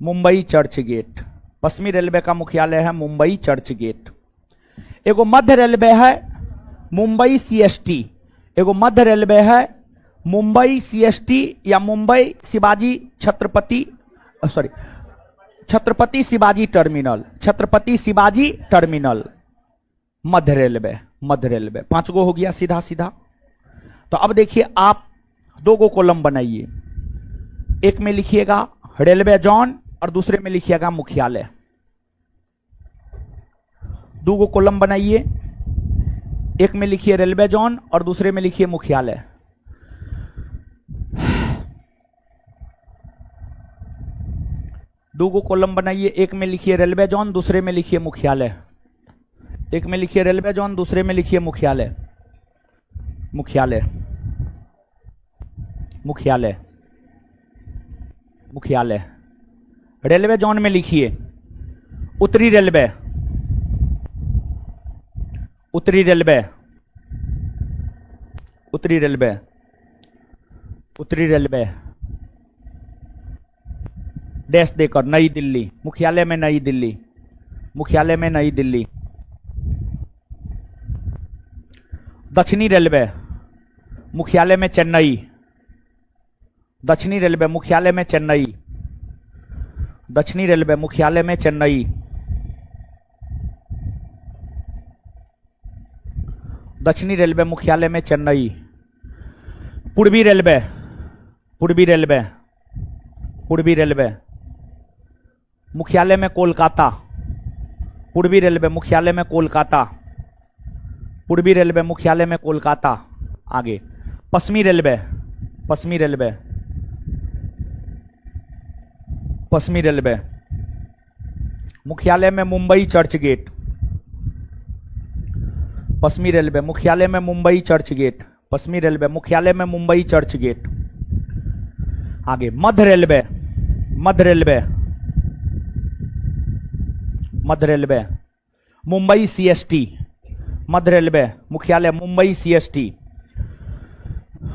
मुंबई चर्च गेट, पश्चिमी रेलवे का मुख्यालय है मुंबई चर्च गेट। एगो मध्य रेलवे है मुंबई सीएसटी, एगो मध्य रेलवे है मुंबई सीएसटी या मुंबई शिवाजी छत्रपति छत्रपति शिवाजी टर्मिनल, छत्रपति शिवाजी टर्मिनल, मध्य रेलवे, मध्य रेलवे। 5 गो हो गया सीधा सीधा। तो अब देखिए, आप 2 गो कॉलम बनाइए, एक में लिखिएगा रेलवे जोन और दूसरे में लिखिएगा मुख्यालय। 2 गो कॉलम बनाइए, एक में लिखिए रेलवे जोन और दूसरे में लिखिए मुख्यालय। दो गो कॉलम बनाइए, एक में लिखिए रेलवे जोन, दूसरे में लिखिए मुख्यालय। एक में लिखिए रेलवे जोन, दूसरे में लिखिए मुख्यालय। मुख्यालय, मुख्यालय, मुख्यालय। रेलवे जोन में लिखिए उत्तरी रेलवे, उत्तरी रेलवे, उत्तरी रेलवे, उत्तरी रेलवे, डैश देकर नई दिल्ली, मुख्यालय में नई दिल्ली, मुख्यालय में नई दिल्ली। दक्षिणी रेलवे, मुख्यालय में चेन्नई, दक्षिणी रेलवे मुख्यालय में चेन्नई, दक्षिणी रेलवे मुख्यालय में चेन्नई। दक्षिणी रेलवे मुख्यालय में चेन्नई। पूर्वी रेलवे, पूर्वी रेलवे, पूर्वी रेलवे मुख्यालय में कोलकाता, पूर्वी रेलवे मुख्यालय में कोलकाता, पूर्वी रेलवे मुख्यालय में कोलकाता। आगे पश्चिमी रेलवे, पश्चिमी रेलवे, पश्चिमी रेलवे मुख्यालय में मुंबई चर्च गेट, पश्चिमी रेलवे मुख्यालय में मुंबई चर्च गेट, पश्चिमी रेलवे मुख्यालय में मुंबई चर्च गेट। आगे मध्य रेलवे, मध्य रेलवे, मध्य रेलवे मुंबई सीएसटी, मध्य रेलवे मुख्यालय Mumbai CST,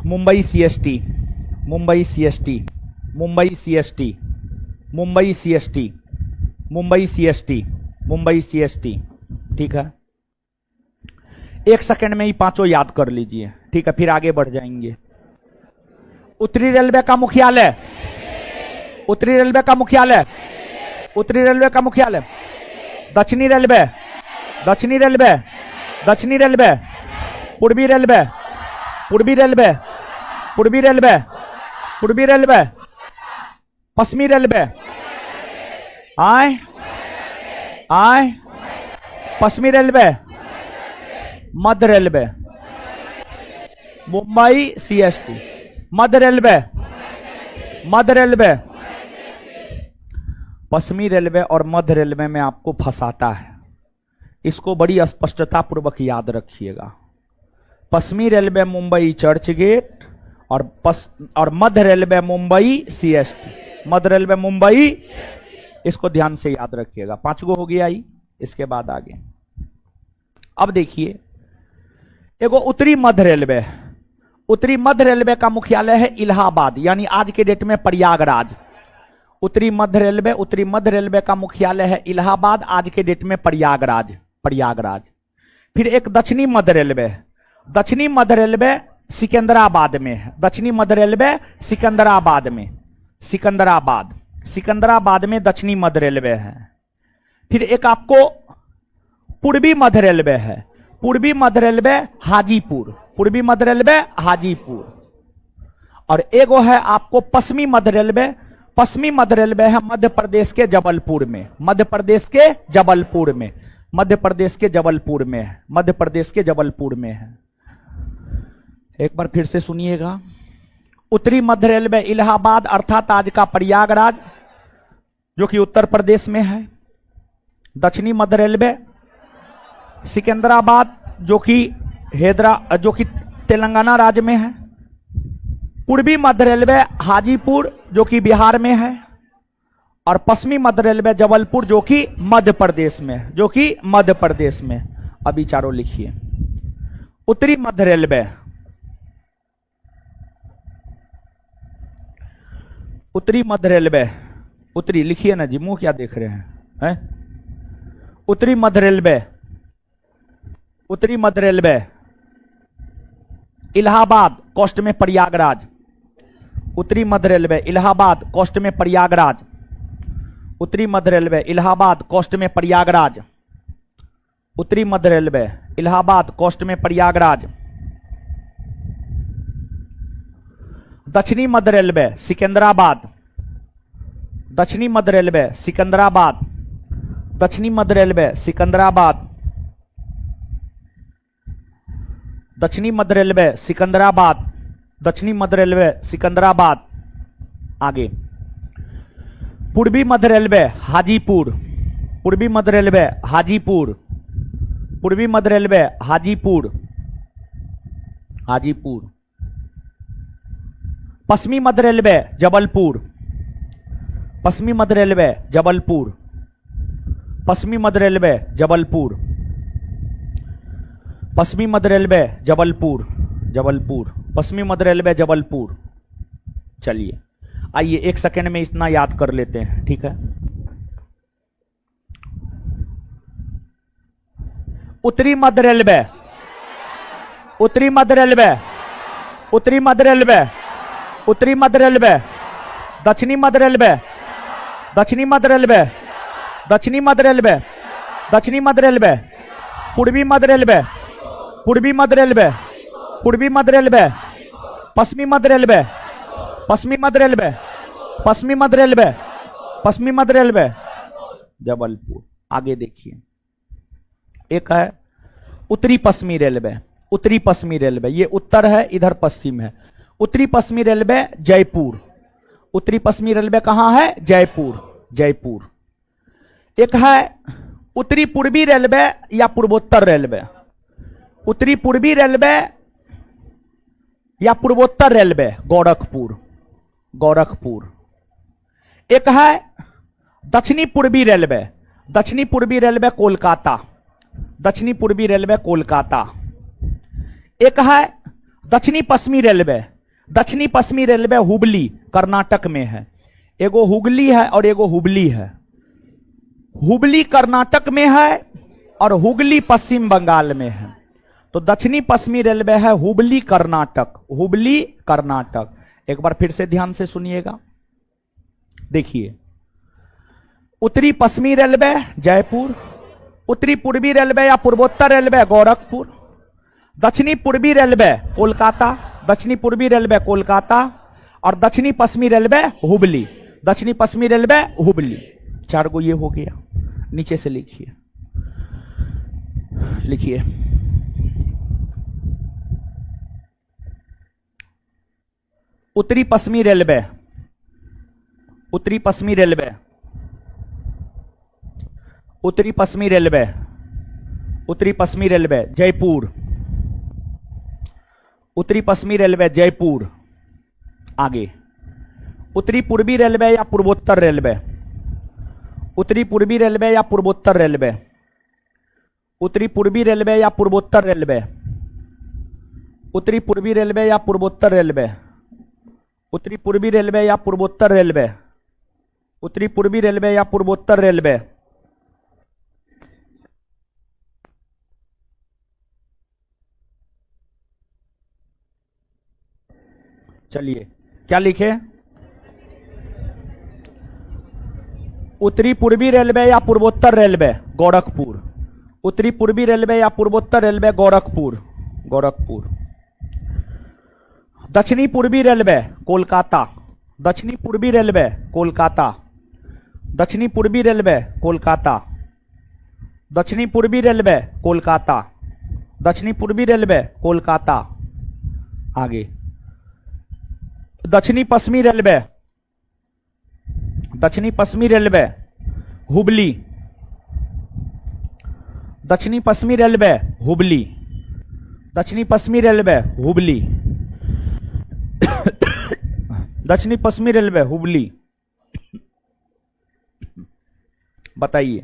Mumbai CST, Mumbai CST, Mumbai CST, Mumbai CST, Mumbai CST, Mumbai CST. ठीक है, एक सेकंड में ही पांचों याद कर लीजिए। ठीक है, फिर आगे बढ़ जाएंगे। उत्तरी रेलवे का मुख्यालय, उत्तरी रेलवे का मुख्यालय, उत्तरी रेलवे का मुख्यालय। दक्षिणी रेलवे, दक्षिणी रेलवे, दक्षिणी रेलवे, पूर्वी रेलवे, पूर्वी रेलवे, पूर्वी रेलवे, पूर्वी रेलवे, पश्चिमी रेलवे, आए आए, पश्चिमी रेलवे, मध्य रेलवे, मुंबई सीएसटी, मध्य रेलवे, मध्य रेलवे। पश्चिमी रेलवे और मध्य रेलवे में आपको फंसाता है, इसको बड़ी स्पष्टता पूर्वक याद रखिएगा। पश्चिमी रेलवे मुंबई चर्च गेट और मध्य रेलवे मुंबई सीएसटी, मध्य रेलवे मुंबई, इसको ध्यान से याद रखिएगा। 5 गो हो गया ही, इसके बाद आगे। अब देखिए, एगो उत्तरी मध्य रेलवे, उत्तरी मध्य रेलवे का मुख्यालय है इलाहाबाद, यानी आज के डेट में प्रयागराज। उत्तरी मध्य रेलवे, उत्तरी मध्य रेलवे का मुख्यालय है इलाहाबाद, आज के डेट में प्रयागराज, प्रयागराज। फिर एक दक्षिणी मध्य रेलवे, दक्षिणी मध्य रेलवे सिकंदराबाद में है, दक्षिणी मध्य रेलवे सिकंदराबाद में, सिकंदराबाद, सिकंदराबाद में दक्षिणी मध्य रेलवे है। फिर एक आपको पूर्वी मध्य रेलवे है, पूर्वी मध्य रेलवे हाजीपुर, पूर्वी मध्य रेलवे हाजीपुर। और एगो है आपको पश्चिमी मध्य रेलवे, पश्चिमी मध्य रेलवे है मध्य प्रदेश के जबलपुर में, मध्य प्रदेश के जबलपुर में, मध्य प्रदेश के जबलपुर में है, मध्य प्रदेश के जबलपुर में है। एक बार फिर से सुनिएगा। उत्तरी मध्य रेलवे इलाहाबाद अर्थात आज का प्रयागराज, जो कि उत्तर प्रदेश में है। दक्षिणी मध्य रेलवे सिकंदराबाद, जो कि तेलंगाना राज्य में है। पूर्वी मध्य रेलवे हाजीपुर, जो कि बिहार में है। और पश्चिमी मध्य रेलवे जबलपुर, जो कि मध्य प्रदेश में है, जो कि मध्य प्रदेश में। अभी चारों लिखिए। उत्तरी मध्य रेलवे, उत्तरी मध्य रेलवे, उत्तरी लिखिए ना जी, मुंह क्या देख रहे हैं? उत्तरी मध्य रेलवे, उत्तरी मध्य रेलवे इलाहाबाद, कोस्ट में प्रयागराज। उत्तरी मध्य रेलवे इलाहाबाद, कोस्ट में प्रयागराज। उत्तरी मध्य रेलवे इलाहाबाद, कोस्ट में प्रयागराज। उत्तरी मध्य रेलवे इलाहाबाद, कोस्ट में प्रयागराज। दक्षिणी मध्य रेलवे सिकंदराबाद, दक्षिणी मध्य रेलवे सिकंदराबाद, दक्षिणी मध्य रेलवे सिकंदराबाद, दक्षिणी मध्य रेलवे सिकंदराबाद, दक्षिणी मध्य रेलवे सिकंदराबाद। आगे पूर्वी मध्य रेलवे हाजीपुर, पूर्वी मध्य रेलवे हाजीपुर, पूर्वी मध्य रेलवे हाजीपुर। हाजीपुर। पश्चिमी मध्य रेलवे जबलपुर। पश्चिमी मध्य रेलवे जबलपुर। पश्चिमी मध्य रेलवे जबलपुर। पश्चिमी मध्य रेलवे जबलपुर। जबलपुर पश्चिमी मध्य रेलवे जबलपुर। चलिए आइए 1 सेकेंड में इतना याद कर लेते हैं, ठीक है। उत्तरी मध्य रेलवे। उत्तरी मध्य रेलवे। उत्तरी मध्य रेलवे। उत्तरी मध्य रेलवे। दक्षिणी मध्य रेलवे। दक्षिणी मध्य रेलवे। दक्षिणी मध्य रेलवे। दक्षिणी मध्य रेलवे। पूर्वी मध्य रेलवे। पूर्वी मध्य रेलवे। पूर्वी मध्य रेलवे। पश्चिमी मध्य रेलवे। पश्चिमी मध्य रेलवे। पश्चिमी मध्य रेलवे। पश्चिमी मध्य रेलवे जबलपुर। आगे देखिए, एक है उत्तरी पश्चिमी रेलवे। उत्तरी पश्चिमी रेलवे, ये उत्तर है, इधर पश्चिम है। उत्तरी पश्चिमी रेलवे जयपुर। उत्तरी पश्चिमी रेलवे कहां है? जयपुर। जयपुर। एक है उत्तरी पूर्वी रेलवे या पूर्वोत्तर रेलवे। उत्तरी पूर्वी रेलवे या पूर्वोत्तर रेलवे गोरखपुर। गोरखपुर। एक है दक्षिणी पूर्वी रेलवे। दक्षिणी पूर्वी रेलवे कोलकाता। दक्षिणी पूर्वी रेलवे कोलकाता। एक है दक्षिणी पश्चिमी रेलवे। दक्षिणी पश्चिमी रेलवे हुबली, कर्नाटक में है। एगो हुगली है और एगो हुबली है। हुबली कर्नाटक में है और हुगली पश्चिम बंगाल में है। तो दक्षिणी पश्चिमी रेलवे है हुबली कर्नाटक। हुबली कर्नाटक। एक बार फिर से ध्यान से सुनिएगा, देखिए। उत्तरी पश्चिमी रेलवे जयपुर। उत्तरी पूर्वी रेलवे या पूर्वोत्तर रेलवे गोरखपुर। दक्षिणी पूर्वी रेलवे कोलकाता। दक्षिणी पूर्वी रेलवे कोलकाता और दक्षिणी पश्चिमी रेलवे हुबली। दक्षिणी पश्चिमी रेलवे हुबली। 4 गो ये हो गया। नीचे से लिखिए, लिखिए। उत्तरी पश्चिमी रेलवे। उत्तरी पश्चिमी रेलवे। उत्तरी पश्चिमी रेलवे। उत्तरी पश्चिमी रेलवे जयपुर। उत्तरी पश्चिमी रेलवे जयपुर। आगे उत्तरी पूर्वी रेलवे या पूर्वोत्तर रेलवे। उत्तरी पूर्वी रेलवे या पूर्वोत्तर रेलवे। उत्तरी पूर्वी रेलवे या पूर्वोत्तर रेलवे। उत्तरी पूर्वी रेलवे या पूर्वोत्तर रेलवे। उत्तरी पूर्वी रेलवे या पूर्वोत्तर रेलवे। उत्तरी पूर्वी रेलवे या पूर्वोत्तर रेलवे। चलिए क्या लिखे? उत्तरी पूर्वी रेलवे या पूर्वोत्तर रेलवे गोरखपुर। उत्तरी पूर्वी रेलवे या पूर्वोत्तर रेलवे गोरखपुर। गोरखपुर। दक्षिणी पूर्वी रेलवे कोलकाता। दक्षिणी पूर्वी रेलवे कोलकाता। दक्षिणी पूर्वी रेलवे कोलकाता। दक्षिणी पूर्वी रेलवे कोलकाता। दक्षिणी पूर्वी रेलवे कोलकाता। आगे दक्षिणी पश्चिमी रेलवे। दक्षिणी पश्चिमी रेलवे हुबली। दक्षिणी पश्चिमी रेलवे हुबली। दक्षिणी पश्चिमी रेलवे हुबली। दक्षिणी पश्चिमी रेलवे हुबली। बताइए।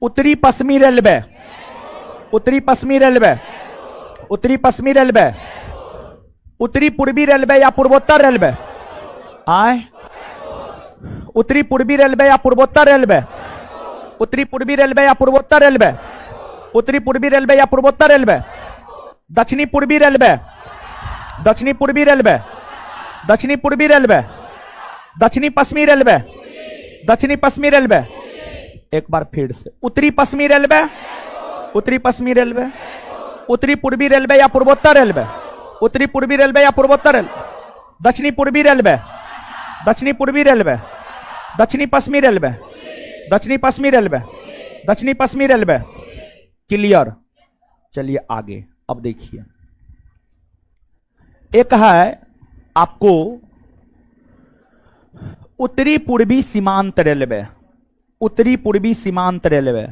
उत्तरी पश्चिमी रेलवे। उत्तरी पश्चिमी रेलवे। उत्तरी पश्चिमी रेलवे। उत्तरी पूर्वी रेलवे या पूर्वोत्तर रेलवे। आए उत्तरी पूर्वी रेलवे या पूर्वोत्तर रेलवे। उत्तरी पूर्वी रेलवे या पूर्वोत्तर रेलवे। उत्तरी पूर्वी रेलवे या पूर्वोत्तर रेलवे। दक्षिणी पूर्वी रेलवे। दक्षिणी पूर्वी रेलवे। दक्षिणी पूर्वी रेलवे। दक्षिणी पश्चिमी रेलवे। दक्षिणी पश्चिमी रेलवे। एक बार फिर से। उत्तरी पश्चिमी रेलवे। उत्तरी पश्चिमी रेलवे। उत्तरी पूर्वी रेलवे या पूर्वोत्तर रेलवे। उत्तरी पूर्वी रेलवे या पूर्वोत्तर रेलवे। दक्षिणी पूर्वी रेलवे। दक्षिणी पूर्वी रेलवे। दक्षिणी पश्चिमी रेलवे। दक्षिणी पश्चिमी रेलवे। दक्षिणी पश्चिमी रेलवे। क्लियर। चलिए आगे। अब देखिए, एक है आपको उत्तरी पूर्वी सीमांत रेलवे। उत्तरी पूर्वी सीमांत रेलवे।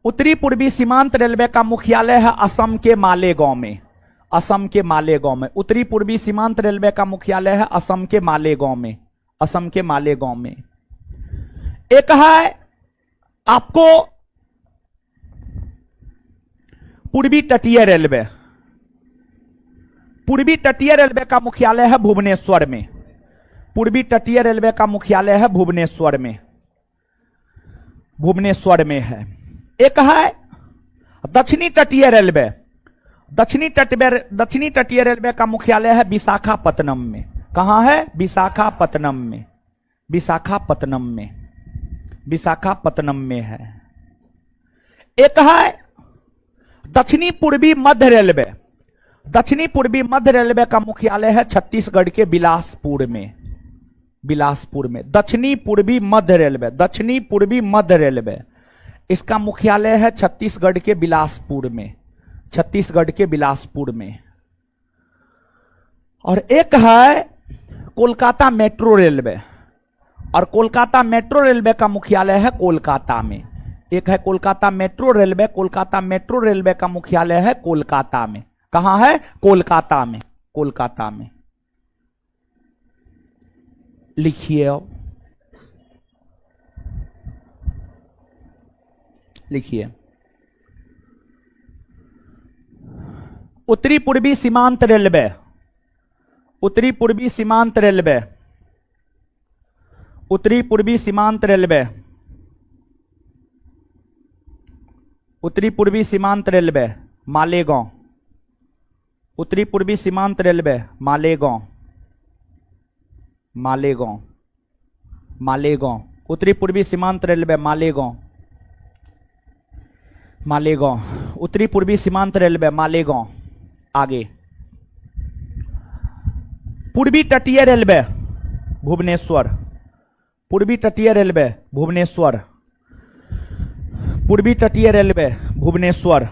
उत्तरी पूर्वी सीमांत रेलवे का मुख्यालय है असम के मालेगांव में। असम के मालेगांव में। उत्तरी पूर्वी सीमांत रेलवे का मुख्यालय है असम के मालेगांव में, असम के मालेगांव में। एक है आपको पूर्वी तटीय रेलवे। पूर्वी तटीय रेलवे का मुख्यालय है भुवनेश्वर में। पूर्वी तटीय रेलवे का मुख्यालय है भुवनेश्वर में, भुवनेश्वर में है। एक है दक्षिणी तटीय रेलवे। दक्षिणी तटीय रेलवे का मुख्यालय है विशाखापत्तनम में। कहां है? विशाखापत्तनम में, विशाखापत्तनम में, विशाखापत्तनम में है। एक है दक्षिणी पूर्वी मध्य रेलवे। दक्षिणी पूर्वी मध्य रेलवे का मुख्यालय है छत्तीसगढ़ के बिलासपुर में, बिलासपुर में। दक्षिणी पूर्वी मध्य रेलवे, दक्षिणी पूर्वी मध्य रेलवे, इसका मुख्यालय है छत्तीसगढ़ के बिलासपुर में, छत्तीसगढ़ के बिलासपुर में। और एक है कोलकाता मेट्रो रेलवे। और कोलकाता मेट्रो रेलवे का मुख्यालय है कोलकाता में। एक है Kolkata metro railway. Kolkata metro railway का मुख्यालय है कोलकाता में। कहां है? कोलकाता में, कोलकाता में। लिखिए अब, लिखिए। उत्तरी पूर्वी सीमांत रेलवे, उत्तरी पूर्वी सीमांत रेलवे, उत्तरी पूर्वी सीमांत रेलवे, उत्तरी पूर्वी सीमांत रेलवे मालेगांव। उत्तरी पूर्वी सीमांत रेलवे मालेगांव, मालेगांव, मालेगांव। उत्तरी पूर्वी सीमांत रेलवे मालेगांव, मालेगांव। उत्तरी पूर्वी सीमांत रेलवे मालेगांव। आगे पूर्वी तटीय रेलवे भुवनेश्वर। पूर्वी तटीय रेलवे भुवनेश्वर। पूर्वी तटीय रेलवे भुवनेश्वर।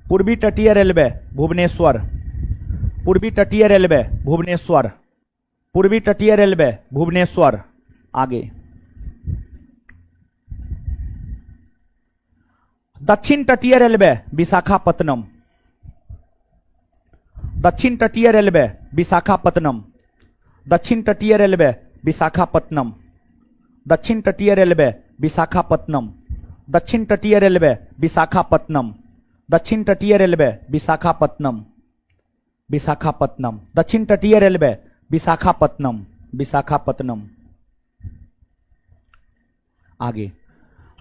पूर्वी तटीय रेलवे भुवनेश्वर। पूर्वी तटीय रेलवे भुवनेश्वर। पूर्वी तटीय रेलवे भुवनेश्वर। आगे दक्षिण तटीय रेलवे विशाखापत्तनम। दक्षिण तटीय रेलवे विशाखापत्तनम। दक्षिण तटीय रेलवे विशाखापत्तनम। दक्षिण तटीय रेलवे विशाखापत्तनम। दक्षिण तटीय रेलवे विशाखापत्तनम। दक्षिण तटीय रेलवे विशाखापत्तनम। विशाखापत्तनम। दक्षिण तटीय रेलवे विशाखापत्तनम। विशाखापत्तनम। आगे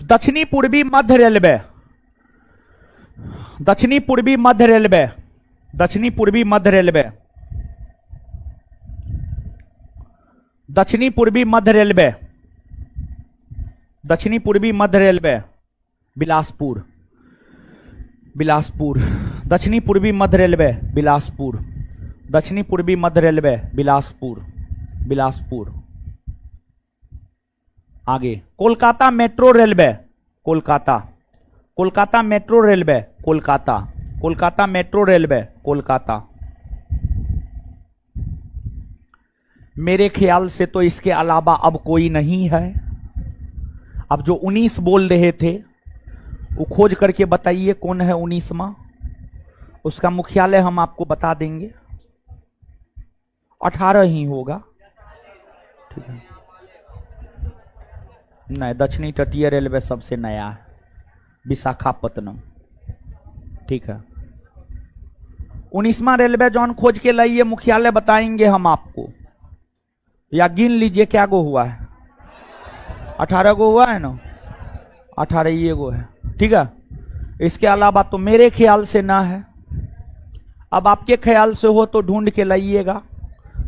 दक्षिणी पूर्वी मध्य रेलवे। दक्षिणी पूर्वी मध्य रेलवे। दक्षिणी पूर्वी मध्य रेलवे। दक्षिणी पूर्वी मध्य रेलवे। दक्षिणी पूर्वी मध्य रेलवे बिलासपुर। बिलासपुर। दक्षिणी पूर्वी मध्य रेलवे बिलासपुर। दक्षिणी पूर्वी मध्य रेलवे बिलासपुर। बिलासपुर। आगे Kolkata metro railway. Kolkata. Kolkata metro railway Kolkata. Kolkata metro railway Kolkata. मेरे ख्याल से तो इसके अलावा अब कोई नहीं है। अब जो 19 बोल रहे थे वो खोज करके बताइए कौन है 19वां। उसका मुख्यालय हम आपको बता देंगे। 18 ही होगा। ठीक है। नहीं, दक्षिणी तटीय रेलवे सबसे नया है, विशाखापत्तनम। ठीक है। 19वां रेलवे जोन खोज के लाइए, मुख्यालय बताएंगे हम आपको। या गिन लीजिए क्या गो हुआ है। 18 गो हुआ है ना, 18 ये गो है। ठीक है। इसके अलावा तो मेरे ख्याल से ना है। अब आपके ख्याल से हो तो ढूंढ के लाइएगा,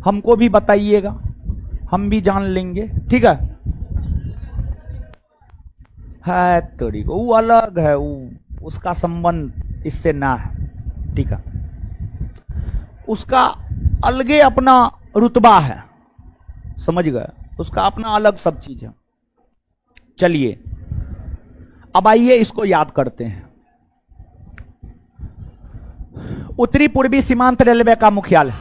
हमको भी बताइएगा, हम भी जान लेंगे। ठीक है। तोरी को वो अलग है, वो उसका संबंध इससे ना है। ठीक है। उसका अलगे अपना रुतबा है, समझ गए। उसका अपना अलग सब चीज है। चलिए अब आइए इसको याद करते हैं। उत्तरी पूर्वी सीमांत रेलवे का मुख्यालय।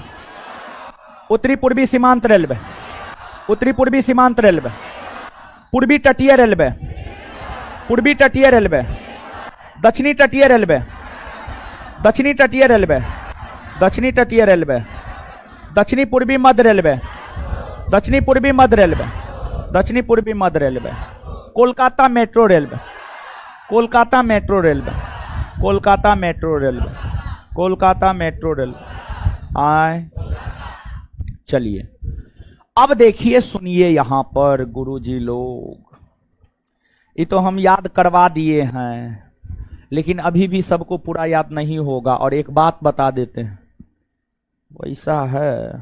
उत्तरी पूर्वी सीमांत रेलवे। उत्तरी पूर्वी सीमांत रेलवे। पूर्वी तटीय रेलवे। पूर्वी तटीय रेलवे। दक्षिणी तटीय रेलवे। दक्षिणी तटीय रेलवे, दक्षिणी तटीय रेलवे, दक्षिणी पूर्वी मध्य रेलवे, दक्षिणी पूर्वी मध्य रेलवे, दक्षिणी पूर्वी मध्य railway, Kolkata metro railway, Kolkata metro railway, Kolkata metro railway, Kolkata metro railway. आए चलिए अब देखिए, सुनिए यहां पर गुरुजी लोग, ये तो हम याद करवा दिए हैं, लेकिन अभी भी सबको पूरा याद नहीं होगा। और एक बात बता देते हैं, पैसा है,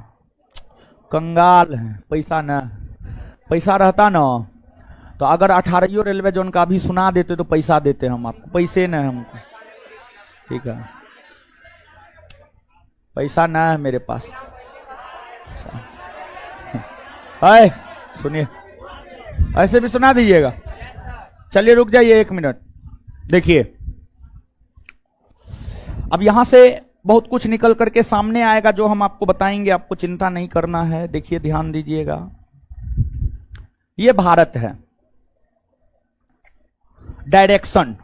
कंगाल है, पैसा न, पैसा रहता ना तो अगर 18 रेलवे जोन का भी सुना देते तो पैसा देते हम आपको, पैसे न हमको, ठीक है, पैसा न है मेरे पास। हाय सुनिए, ऐसे भी सुना दीजिएगा। चलिए रुक जाइए 1 मिनट, देखिए अब यहां से बहुत कुछ निकल करके सामने आएगा जो हम आपको बताएंगे, आपको चिंता नहीं करना है। देखिए ध्यान दीजिएगा, ये भारत है, डायरेक्शन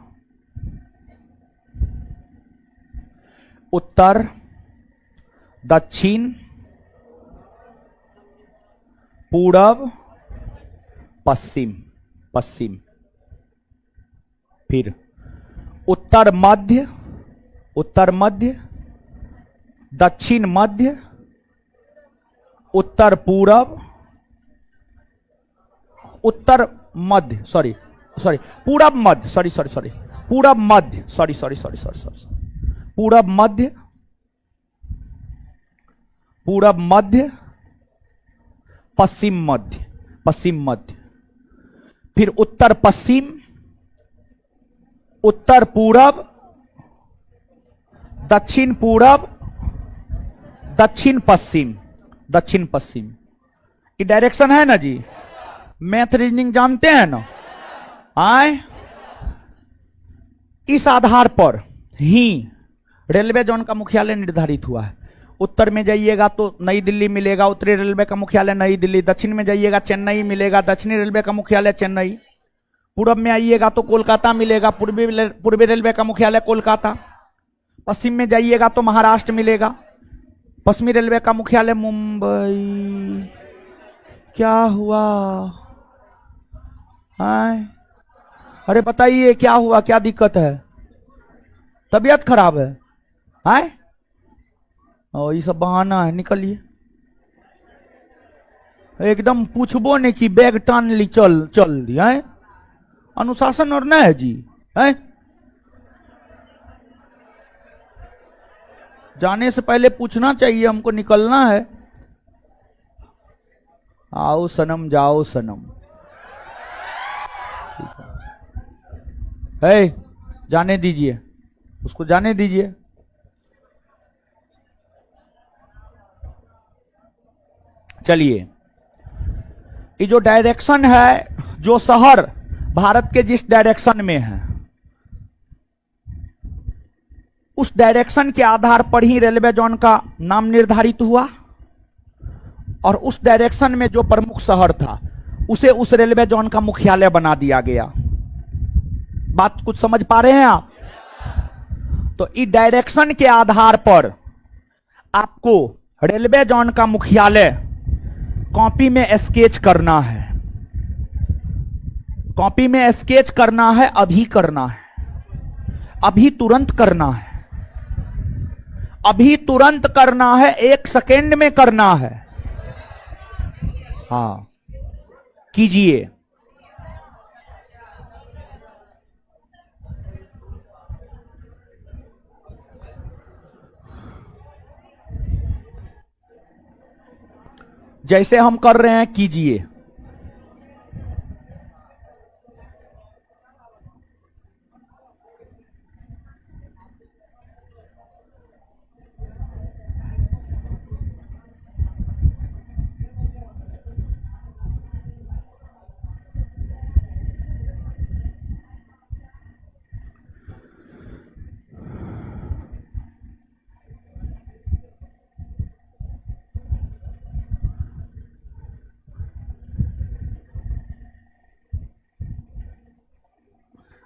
उत्तर, दक्षिण, पूरब, पश्चिम, पश्चिम, फिर उत्तर मध्य, उत्तर मध्य, दक्षिण मध्य, उत्तर पूरब, उत्तर मध्य, सॉरी सॉरी पूरब मध्य, सॉरी सॉरी सॉरी पूरब मध्य, sorry sorry sorry sorry sorry पूरब मध्य, पूरब मध्य, पश्चिम मध्य, पश्चिम मध्य, फिर उत्तर पश्चिम, उत्तर पूरब, दक्षिण पूरब, दक्षिण पश्चिम, दक्षिण पश्चिम। ये डायरेक्शन है ना जी, मैथ रीजनिंग जानते हैं ना। आए इस आधार पर ही रेलवे जोन का मुख्यालय निर्धारित हुआ है। उत्तर में जाइएगा तो नई दिल्ली मिलेगा, उत्तरी रेलवे का मुख्यालय नई दिल्ली, दक्षिण में जाइएगा चेन्नई मिलेगा, दक्षिणी रेलवे का मुख्यालय चेन्नई, पूरब में आइएगा तो कोलकाता मिलेगा, पूर्वी रेलवे का मुख्यालय कोलकाता, पश्चिम में जाइएगा तो महाराष्ट्र मिलेगा, पश्चिमी रेलवे का मुख्यालय मुंबई। क्या हुआ? आए? अरे बताइए क्या हुआ, क्या दिक्कत है? तबीयत खराब है? आए? और ये सब बहाना है, निकलिए। एकदम पूछबो नहीं कि बैग टान ली चल चल दी है। अनुशासन और न है जी है? जाने से पहले पूछना चाहिए, हमको निकलना है। आओ सनम जाओ सनम, है जाने दीजिए, उसको जाने दीजिए। चलिए, ये जो डायरेक्शन है, जो शहर भारत के जिस डायरेक्शन में है, उस डायरेक्शन के आधार पर ही रेलवे जोन का नाम निर्धारित हुआ, और उस डायरेक्शन में जो प्रमुख शहर था उसे उस रेलवे जोन का मुख्यालय बना दिया गया। बात कुछ समझ पा रहे हैं आप? तो इस डायरेक्शन के आधार पर आपको रेलवे जोन का मुख्यालय कॉपी में स्केच करना है। कॉपी में स्केच करना है, अभी करना है, अभी तुरंत करना है, अभी तुरंत करना है, 1 सेकेंड में करना है। हाँ कीजिए। जैसे हम कर रहे हैं कीजिए।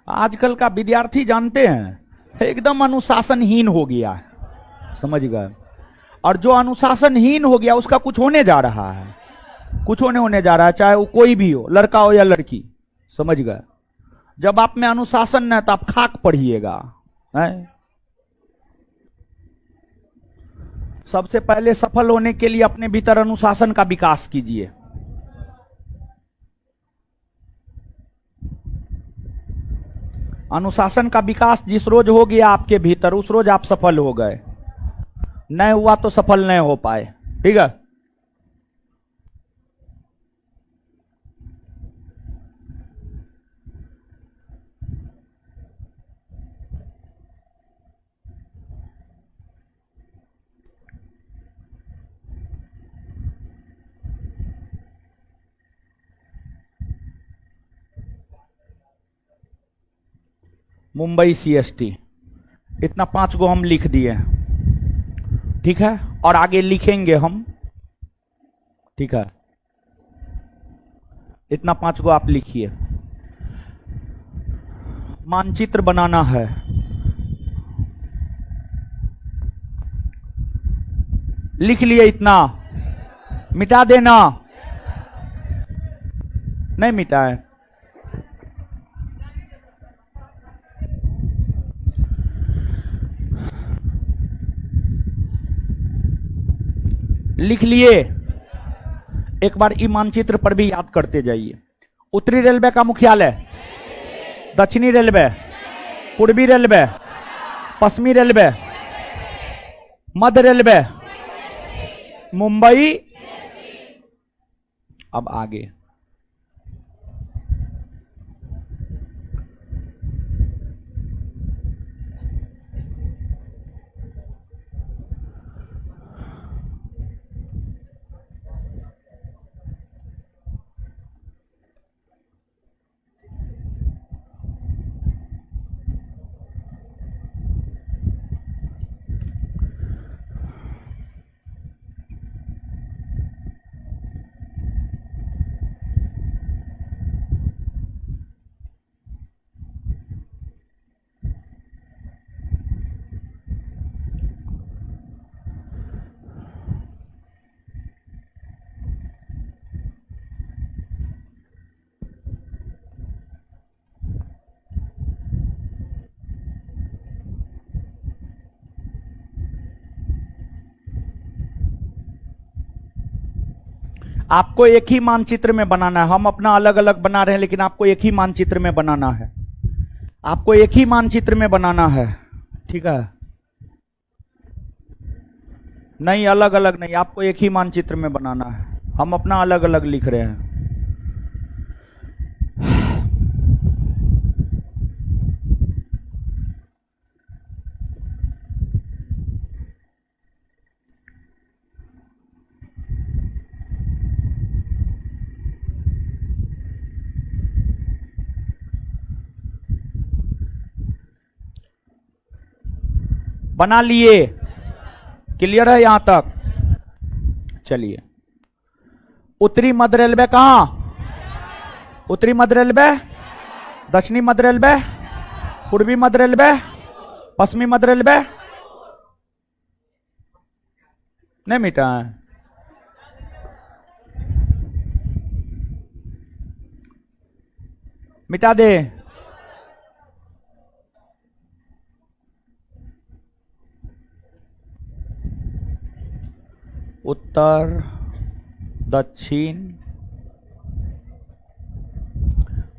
आजकल का विद्यार्थी जानते हैं एकदम अनुशासनहीन हो गया है, समझ गए। और जो अनुशासनहीन हो गया उसका कुछ होने जा रहा है, कुछ होने जा रहा है, चाहे वो कोई भी हो, लड़का हो या लड़की, समझ गए। जब आप में अनुशासन न है तो आप खाक पढ़िएगा। सबसे पहले सफल होने के लिए अपने भीतर अनुशासन का विकास कीजिए। अनुशासन का विकास जिस रोज हो गया आपके भीतर, उस रोज आप सफल हो गए। नहीं हुआ तो सफल नहीं हो पाए, ठीक है। मुंबई CST, इतना 5 गो हम लिख दिए, ठीक है, और आगे लिखेंगे हम, ठीक है। इतना 5 गो आप लिखिए। मानचित्र बनाना है, लिख लिए इतना, मिटा देना, नहीं मिटा है। लिख लिए, एक बार ई मानचित्र पर भी याद करते जाइए। उत्तरी रेलवे का मुख्यालय, दक्षिणी रेलवे, पूर्वी रेलवे, पश्चिमी रेलवे, मध्य रेलवे, मुंबई। अब आगे आपको एक ही मानचित्र में बनाना है। हम अपना अलग अलग बना रहे हैं, लेकिन आपको एक ही मानचित्र में बनाना है। आपको एक ही मानचित्र में बनाना है, ठीक है। नहीं अलग अलग नहीं, आपको एक ही मानचित्र में बनाना है। हम अपना अलग अलग लिख रहे हैं। बना लिए, क्लियर है यहां तक? चलिए, उत्तरी मध्य रेलवे कहां? उत्तरी मध्य रेलवे, दक्षिणी मध्य रेलवे, पूर्वी मध्य रेलवे, पश्चिमी मध्य रेलवे। नहीं मिटा है? मिटा दे। उत्तर, दक्षिण,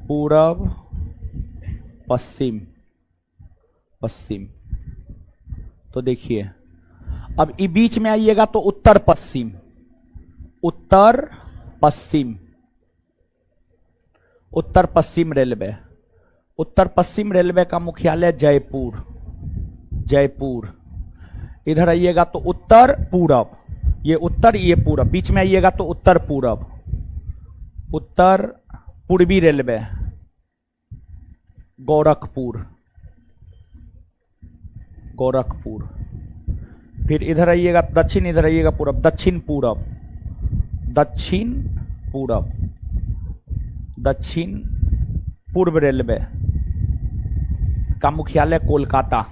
पूरब, पश्चिम, पश्चिम। तो देखिए, अब ये बीच में आइएगा तो उत्तर पश्चिम, उत्तर पश्चिम, उत्तर पश्चिम रेलवे। उत्तर पश्चिम रेलवे का मुख्यालय जयपुर, जयपुर। इधर आइएगा तो उत्तर पूरब, ये उत्तर ये पूरब। बीच में आइएगा तो उत्तर पूरब, उत्तर पूर्वी रेलवे, गोरखपुर, गोरखपुर। फिर इधर आइएगा दक्षिण, इधर आइएगा पूरब, दक्षिण पूरब, दक्षिण पूरब, दक्षिण पूर्व रेलवे का मुख्यालय कोलकाता,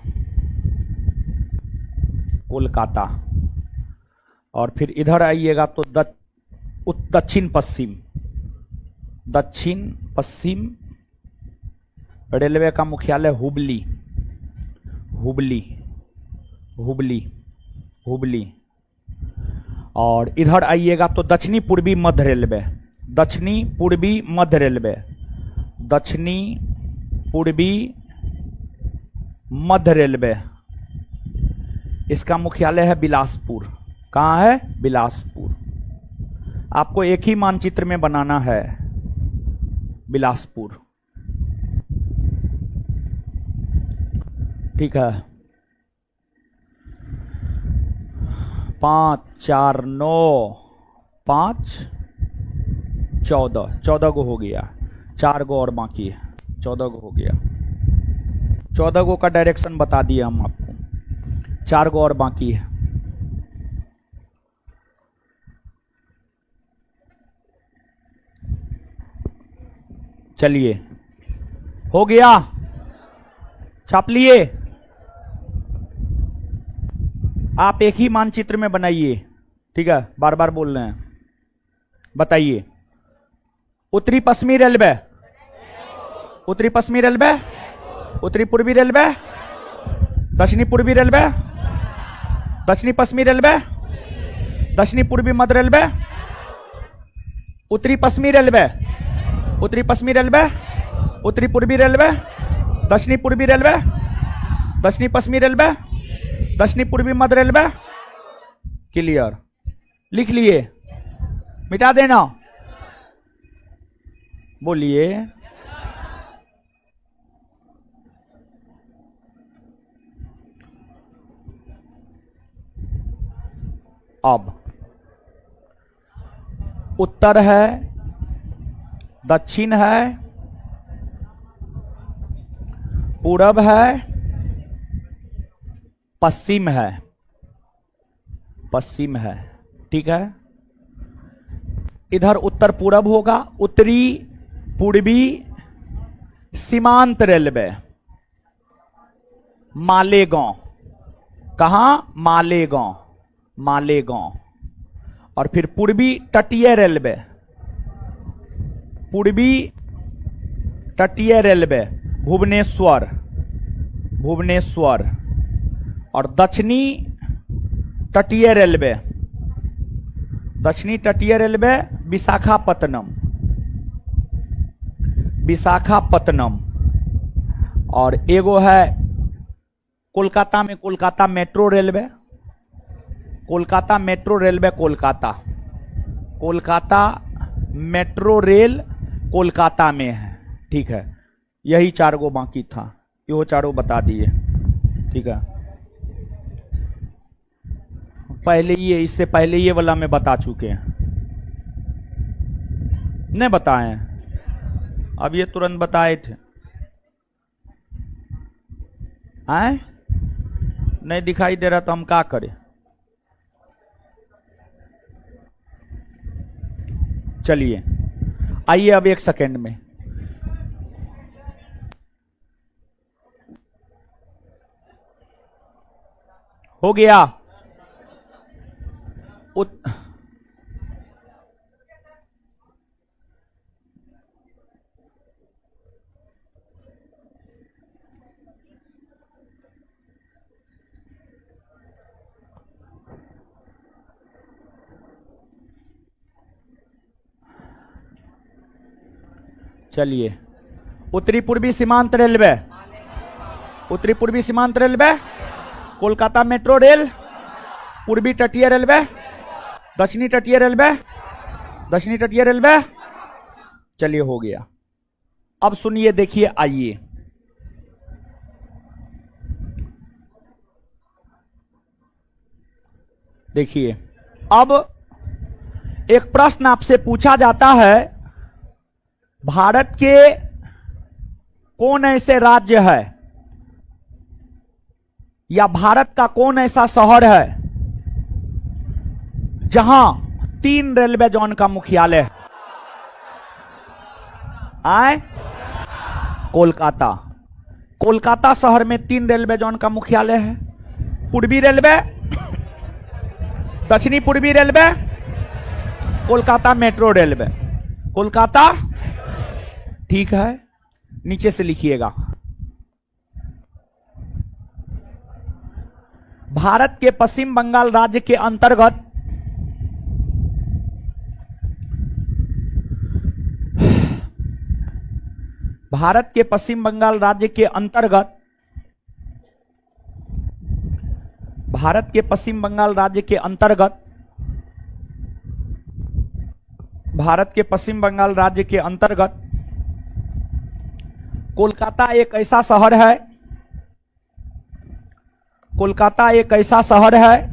कोलकाता। और फिर इधर आइएगा तो दक्षिण पश्चिम, दक्षिण पश्चिम रेलवे का मुख्यालय हुबली, हुबली, हुबली, हुबली। और इधर आइएगा तो दक्षिणी पूर्वी मध्य रेलवे, दक्षिणी पूर्वी मध्य रेलवे, दक्षिणी पूर्वी मध्य रेलवे। इसका मुख्यालय है बिलासपुर। कहाँ है? बिलासपुर। आपको एक ही मानचित्र में बनाना है, बिलासपुर। ठीक है। 5 4 9 5 14, 14 गो हो गया, 4 गो और बाकी है, 14 गो हो गया। 14 गो का डायरेक्शन बता दिया हम आपको, 4 गो और बाकी है। चलिए, हो गया, छाप लिए। आप एक ही मानचित्र में बनाइए, ठीक है? बार बार बोल रहे हैं, बताइए। उत्तरी पश्चिमी रेलवे, उत्तरी पश्चिमी रेलवे, उत्तरी पूर्वी रेलवे, दक्षिणी पूर्वी रेलवे, दक्षिणी पश्चिमी रेलवे, दक्षिणी पूर्वी मध्य रेलवे, उत्तरी पश्चिमी रेलवे, उत्तरी पश्चिमी रेलवे, उत्तरी पूर्वी रेलवे, दक्षिणी पूर्वी रेलवे, दक्षिणी पश्चिमी रेलवे, दक्षिणी पूर्वी मध्य रेलवे। क्लियर? लिख लिए? मिटा देना? बोलिए। अब उत्तर है, दक्षिण है, पूरब है, पश्चिम है, पश्चिम है। ठीक है? इधर उत्तर पूरब होगा, उत्तरी पूर्वी सीमांत रेलवे, मालेगांव। कहां? मालेगांव, मालेगांव। और फिर पूर्वी तटीय रेलवे, पूर्वी तटीय रेलवे भुवनेश्वर, भुवनेश्वर। और दक्षिणी तटीय रेलवे, दक्षिणी तटीय रेलवे विशाखापत्तनम, विशाखापत्तनम। और एगो है कोलकाता में Kolkata metro railway, Kolkata metro railway, Kolkata, Kolkata metro rail Kolkata में है। ठीक है? यही 4 गो बाकी था, यो 4 बता दिए। ठीक है? पहले ये, इससे पहले ये वाला में बता चुके हैं, नहीं बताए हैं? अब ये तुरंत बताए थे। आए? नहीं दिखाई दे रहा तो हम क्या करें? चलिए, आइए अब 1 सेकेंड में। हो गया? चलिए, उत्तरी पूर्वी सीमांत रेलवे, उत्तरी पूर्वी सीमांत रेलवे, कोलकाता मेट्रो रेल, पूर्वी तटीय रेलवे, दक्षिणी तटीय रेलवे, दक्षिणी तटीय रेलवे। चलिए, हो गया। अब सुनिए, देखिए, आइए। देखिए, अब एक प्रश्न आपसे पूछा जाता है, भारत के कौन ऐसे राज्य है या भारत का कौन ऐसा शहर है जहां 3 रेलवे जोन का मुख्यालय है? आए? कोलकाता। कोलकाता शहर में 3 रेलवे जोन का मुख्यालय है। पूर्वी रेलवे, दक्षिणी पूर्वी railway, Kolkata metro railway. Kolkata, ठीक है, नीचे से लिखिएगा। भारत के पश्चिम बंगाल राज्य के अंतर्गत भारत के पश्चिम बंगाल राज्य के अंतर्गत भारत के पश्चिम बंगाल राज्य के अंतर्गत भारत के पश्चिम बंगाल राज्य के अंतर्गत कोलकाता एक ऐसा शहर है, कोलकाता एक ऐसा शहर है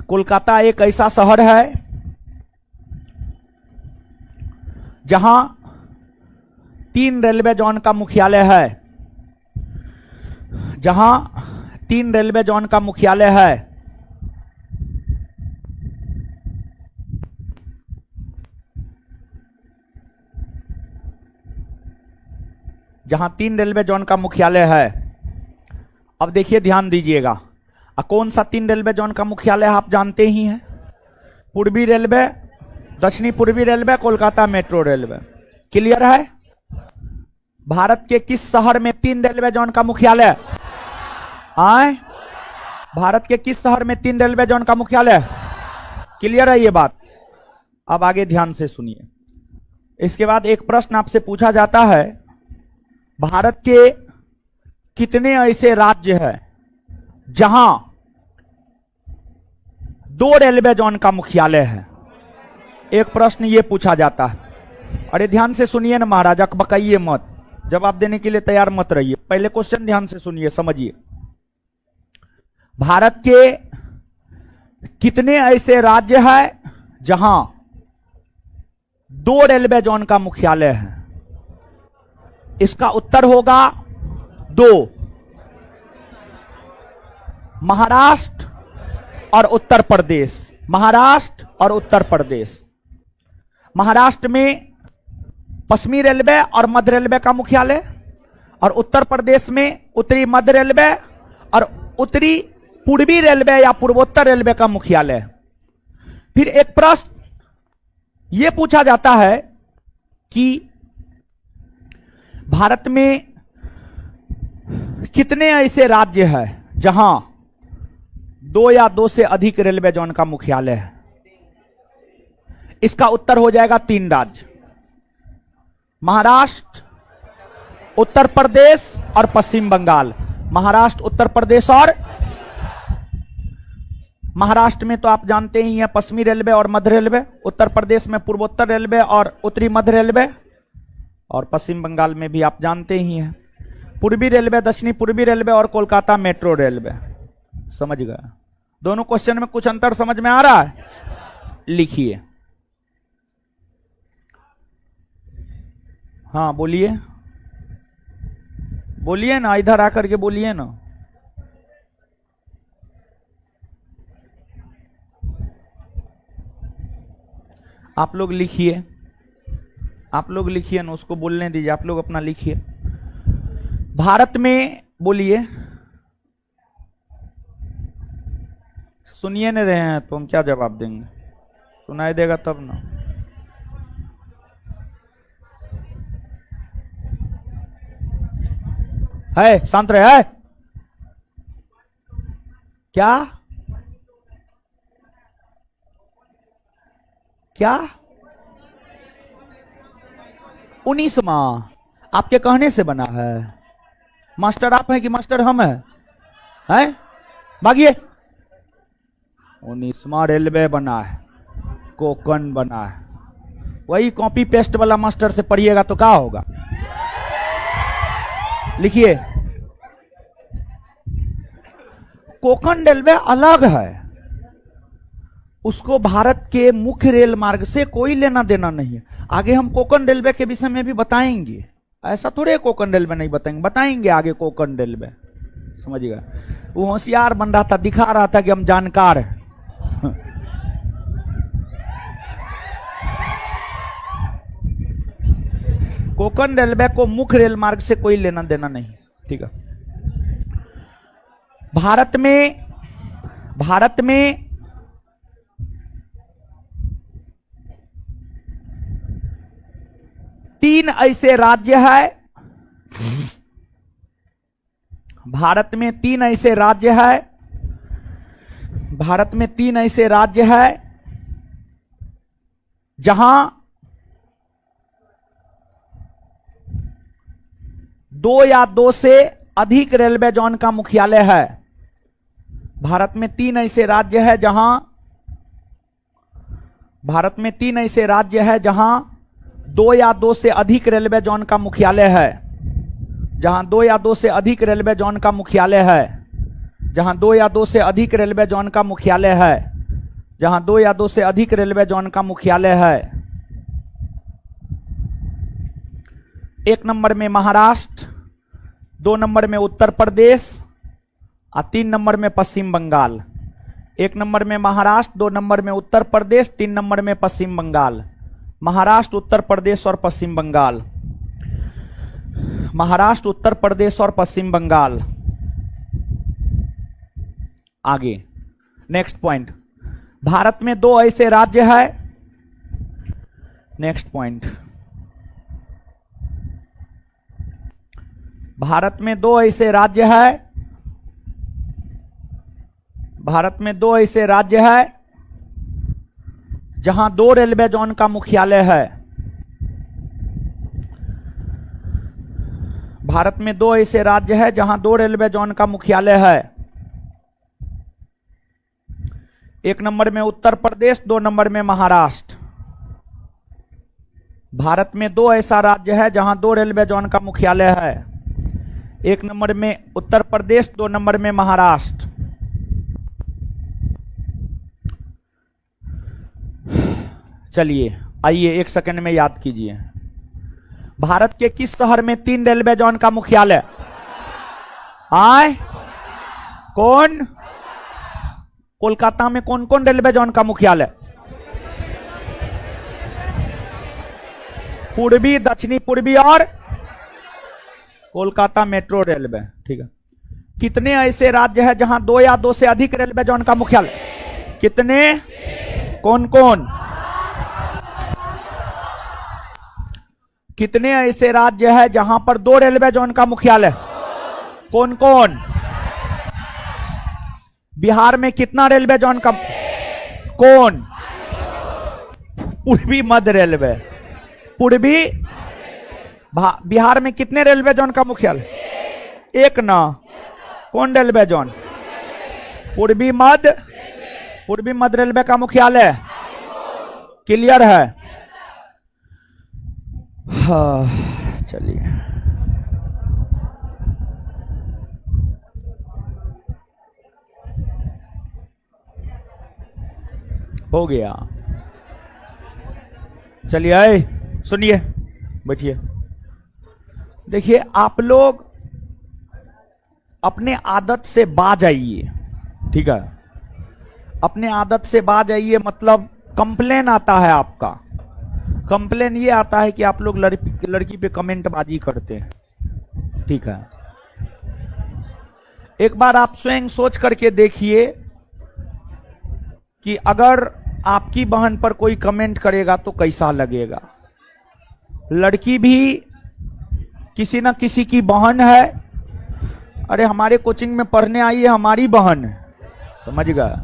कोलकाता एक ऐसा शहर है जहां 3 रेलवे जोन का मुख्यालय है, जहां 3 रेलवे जोन का मुख्यालय है। जहां 3 रेलवे जोन का मुख्यालय है। अब देखिए, ध्यान दीजिएगा, कौन सा 3 रेलवे जोन का मुख्यालय आप जानते ही हैं। पूर्वी रेलवे, दक्षिणी पूर्वी railway, Kolkata metro railway. Clear है? भारत के किस शहर में 3 रेलवे जोन का मुख्यालय आए? भारत के किस शहर में 3 रेलवे जोन का मुख्यालय? क्लियर है ये बात? अब आगे ध्यान से सुनिए। इसके बाद एक प्रश्न आपसे पूछा जाता है, भारत के कितने ऐसे राज्य हैं जहां 2 रेलवे जोन का मुख्यालय है? एक प्रश्न ये पूछा जाता है। अरे ध्यान से सुनिए ना महाराज, अकबकाइए मत, जवाब देने के लिए तैयार मत रहिए। पहले क्वेश्चन ध्यान से सुनिए, समझिए। भारत के कितने ऐसे राज्य हैं जहां 2 रेलवे जोन का मुख्यालय है? इसका उत्तर होगा 2, महाराष्ट्र और उत्तर प्रदेश। महाराष्ट्र और उत्तर प्रदेश। महाराष्ट्र में पश्चिमी रेलवे और मध्य रेलवे का मुख्यालय, और उत्तर प्रदेश में उत्तरी मध्य रेलवे और उत्तरी पूर्वी रेलवे या पूर्वोत्तर रेलवे का मुख्यालय। फिर एक प्रश्न यह पूछा जाता है कि भारत में कितने ऐसे राज्य हैं जहां 2 या 2 से अधिक रेलवे जोन का मुख्यालय है? इसका उत्तर हो जाएगा 3 राज्य, महाराष्ट्र, उत्तर प्रदेश और पश्चिम बंगाल। महाराष्ट्र, उत्तर प्रदेश और महाराष्ट्र में तो आप जानते ही हैं पश्चिमी रेलवे और मध्य रेलवे, उत्तर प्रदेश में पूर्वोत्तर रेलवे और उत्तरी मध्य रेलवे, और पश्चिम बंगाल में भी आप जानते ही हैं पूर्वी रेलवे, दक्षिणी पूर्वी रेलवे और कोलकाता मेट्रो रेलवे। समझ गए? दोनों क्वेश्चन में कुछ अंतर समझ में आ रहा है? लिखिए। हाँ बोलिए, बोलिए ना, इधर आकर के बोलिए ना। आप लोग लिखिए, आप लोग लिखिए ना, उसको बोलने दीजिए, आप लोग अपना लिखिए। भारत में, बोलिए, सुनिए नहीं रहे हैं तो हम क्या जवाब देंगे? सुनाई देगा तब ना। है, शांत रहे। है क्या? क्या 19वां आपके कहने से बना है? मास्टर आप हैं कि मास्टर हम हैं? भागिए। 19वां रेलवे बना है, कोकन बना है। वही कॉपी पेस्ट वाला मास्टर से पढ़िएगा तो क्या होगा? लिखिए, कोकन रेलवे अलग है, उसको भारत के मुख्य रेल मार्ग से कोई लेना देना नहीं है। आगे हम कोकन रेलवे के विषय में भी बताएंगे, ऐसा थोड़े कोकन रेलवे नहीं बताएंगे, बताएंगे आगे कोकन रेलवे। समझ गए? वो होशियार बन रहा था, दिखा रहा था कि हम जानकार हैं। कोकन रेलवे को मुख्य रेल मार्ग से कोई लेना देना नहीं। ठीक है। भारत में तीन ऐसे राज्य है, भारत में तीन ऐसे राज्य है, भारत में तीन ऐसे राज्य है जहां दो या दो से अधिक रेलवे जोन का मुख्यालय है। भारत में तीन ऐसे राज्य है जहां भारत में तीन ऐसे राज्य है जहां दो या दो से अधिक रेलवे जोन का मुख्यालय है, जहां दो या दो से अधिक रेलवे जोन का मुख्यालय है, जहां दो या दो से अधिक रेलवे जोन का मुख्यालय है, जहां दो या दो से अधिक रेलवे जोन का मुख्यालय है। एक नंबर में महाराष्ट्र, दो नंबर में उत्तर प्रदेश और तीन नंबर में पश्चिम बंगाल। एक नंबर में महाराष्ट्र, दो नंबर में उत्तर प्रदेश, तीन नंबर में पश्चिम बंगाल। महाराष्ट्र, उत्तर प्रदेश और पश्चिम बंगाल, महाराष्ट्र, उत्तर प्रदेश और पश्चिम बंगाल। आगे नेक्स्ट पॉइंट, भारत में दो ऐसे राज्य है। नेक्स्ट पॉइंट, भारत में दो ऐसे राज्य है, भारत में दो ऐसे राज्य है जहां दो रेलवे जोन का मुख्यालय है। भारत में दो ऐसे राज्य है जहां दो रेलवे जोन का मुख्यालय है। एक नंबर में उत्तर प्रदेश, दो नंबर में महाराष्ट्र। भारत में दो ऐसा राज्य है जहां दो रेलवे जोन का मुख्यालय है। एक नंबर में उत्तर प्रदेश, दो नंबर में महाराष्ट्र। चलिए आइए एक सेकंड में याद कीजिए, भारत के किस शहर में तीन रेलवे जोन का मुख्यालय? आए कौन? कोलकाता में कौन कौन रेलवे जोन का मुख्यालय? पूर्वी, दक्षिणी पूर्वी और कोलकाता मेट्रो रेलवे। ठीक है। कितने ऐसे राज्य हैं जहां दो या दो से अधिक रेलवे जोन का मुख्यालय? कितने? कौन कौन? कितने ऐसे राज्य हैं जहां पर दो रेलवे जोन का मुख्यालय? कौन कौन? बिहार में कितना रेलवे जोन का? कौन? पूर्वी मध्य रेलवे। पूर्वी बिहार में कितने रेलवे जोन का मुख्यालय? एक ना। कौन रेलवे जोन? पूर्वी मध्य रेलवे का मुख्यालय। क्लियर है? हाँ चलिए हो गया। चलिए आए सुनिए, बैठिए। देखिए आप लोग अपने आदत से बाज आइए, ठीक है? अपने आदत से बाज आइए, मतलब कंप्लेन आता है आपका। कंप्लेन ये आता है कि आप लोग लड़की पे कमेंट बाजी करते हैं, ठीक है? एक बार आप स्वयं सोच करके देखिए कि अगर आपकी बहन पर कोई कमेंट करेगा तो कैसा लगेगा। लड़की भी किसी ना किसी की बहन है। अरे हमारे कोचिंग में पढ़ने आई है, हमारी बहन है, समझ गए?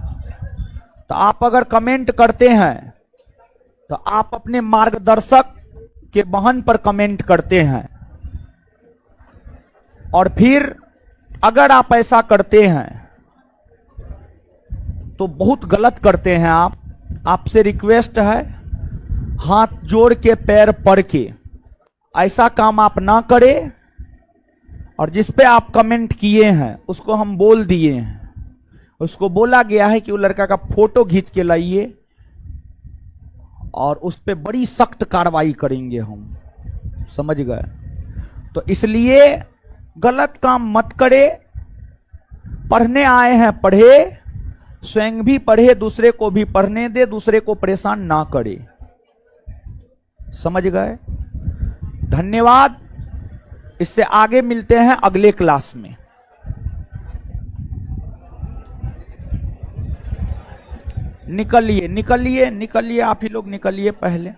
तो आप अगर कमेंट करते हैं तो आप अपने मार्गदर्शक के बहन पर कमेंट करते हैं, और फिर अगर आप ऐसा करते हैं तो बहुत गलत करते हैं आप। आपसे रिक्वेस्ट है, हाथ जोड़ के पैर पड़ के ऐसा काम आप ना करें। और जिस पे आप कमेंट किए हैं उसको हम बोल दिए हैं, उसको बोला गया है कि वो लड़का का फोटो खींच के लाइए और उस पे बड़ी सख्त कार्रवाई करेंगे हम, समझ गए? तो इसलिए गलत काम मत करे। पढ़ने आए हैं पढ़े, स्वयं भी पढ़े, दूसरे को भी पढ़ने दे, दूसरे को परेशान ना करे, समझ गए? धन्यवाद। इससे आगे मिलते हैं अगले क्लास में। निकलिए निकलिए निकलिए, आप ही लोग निकलिए पहले।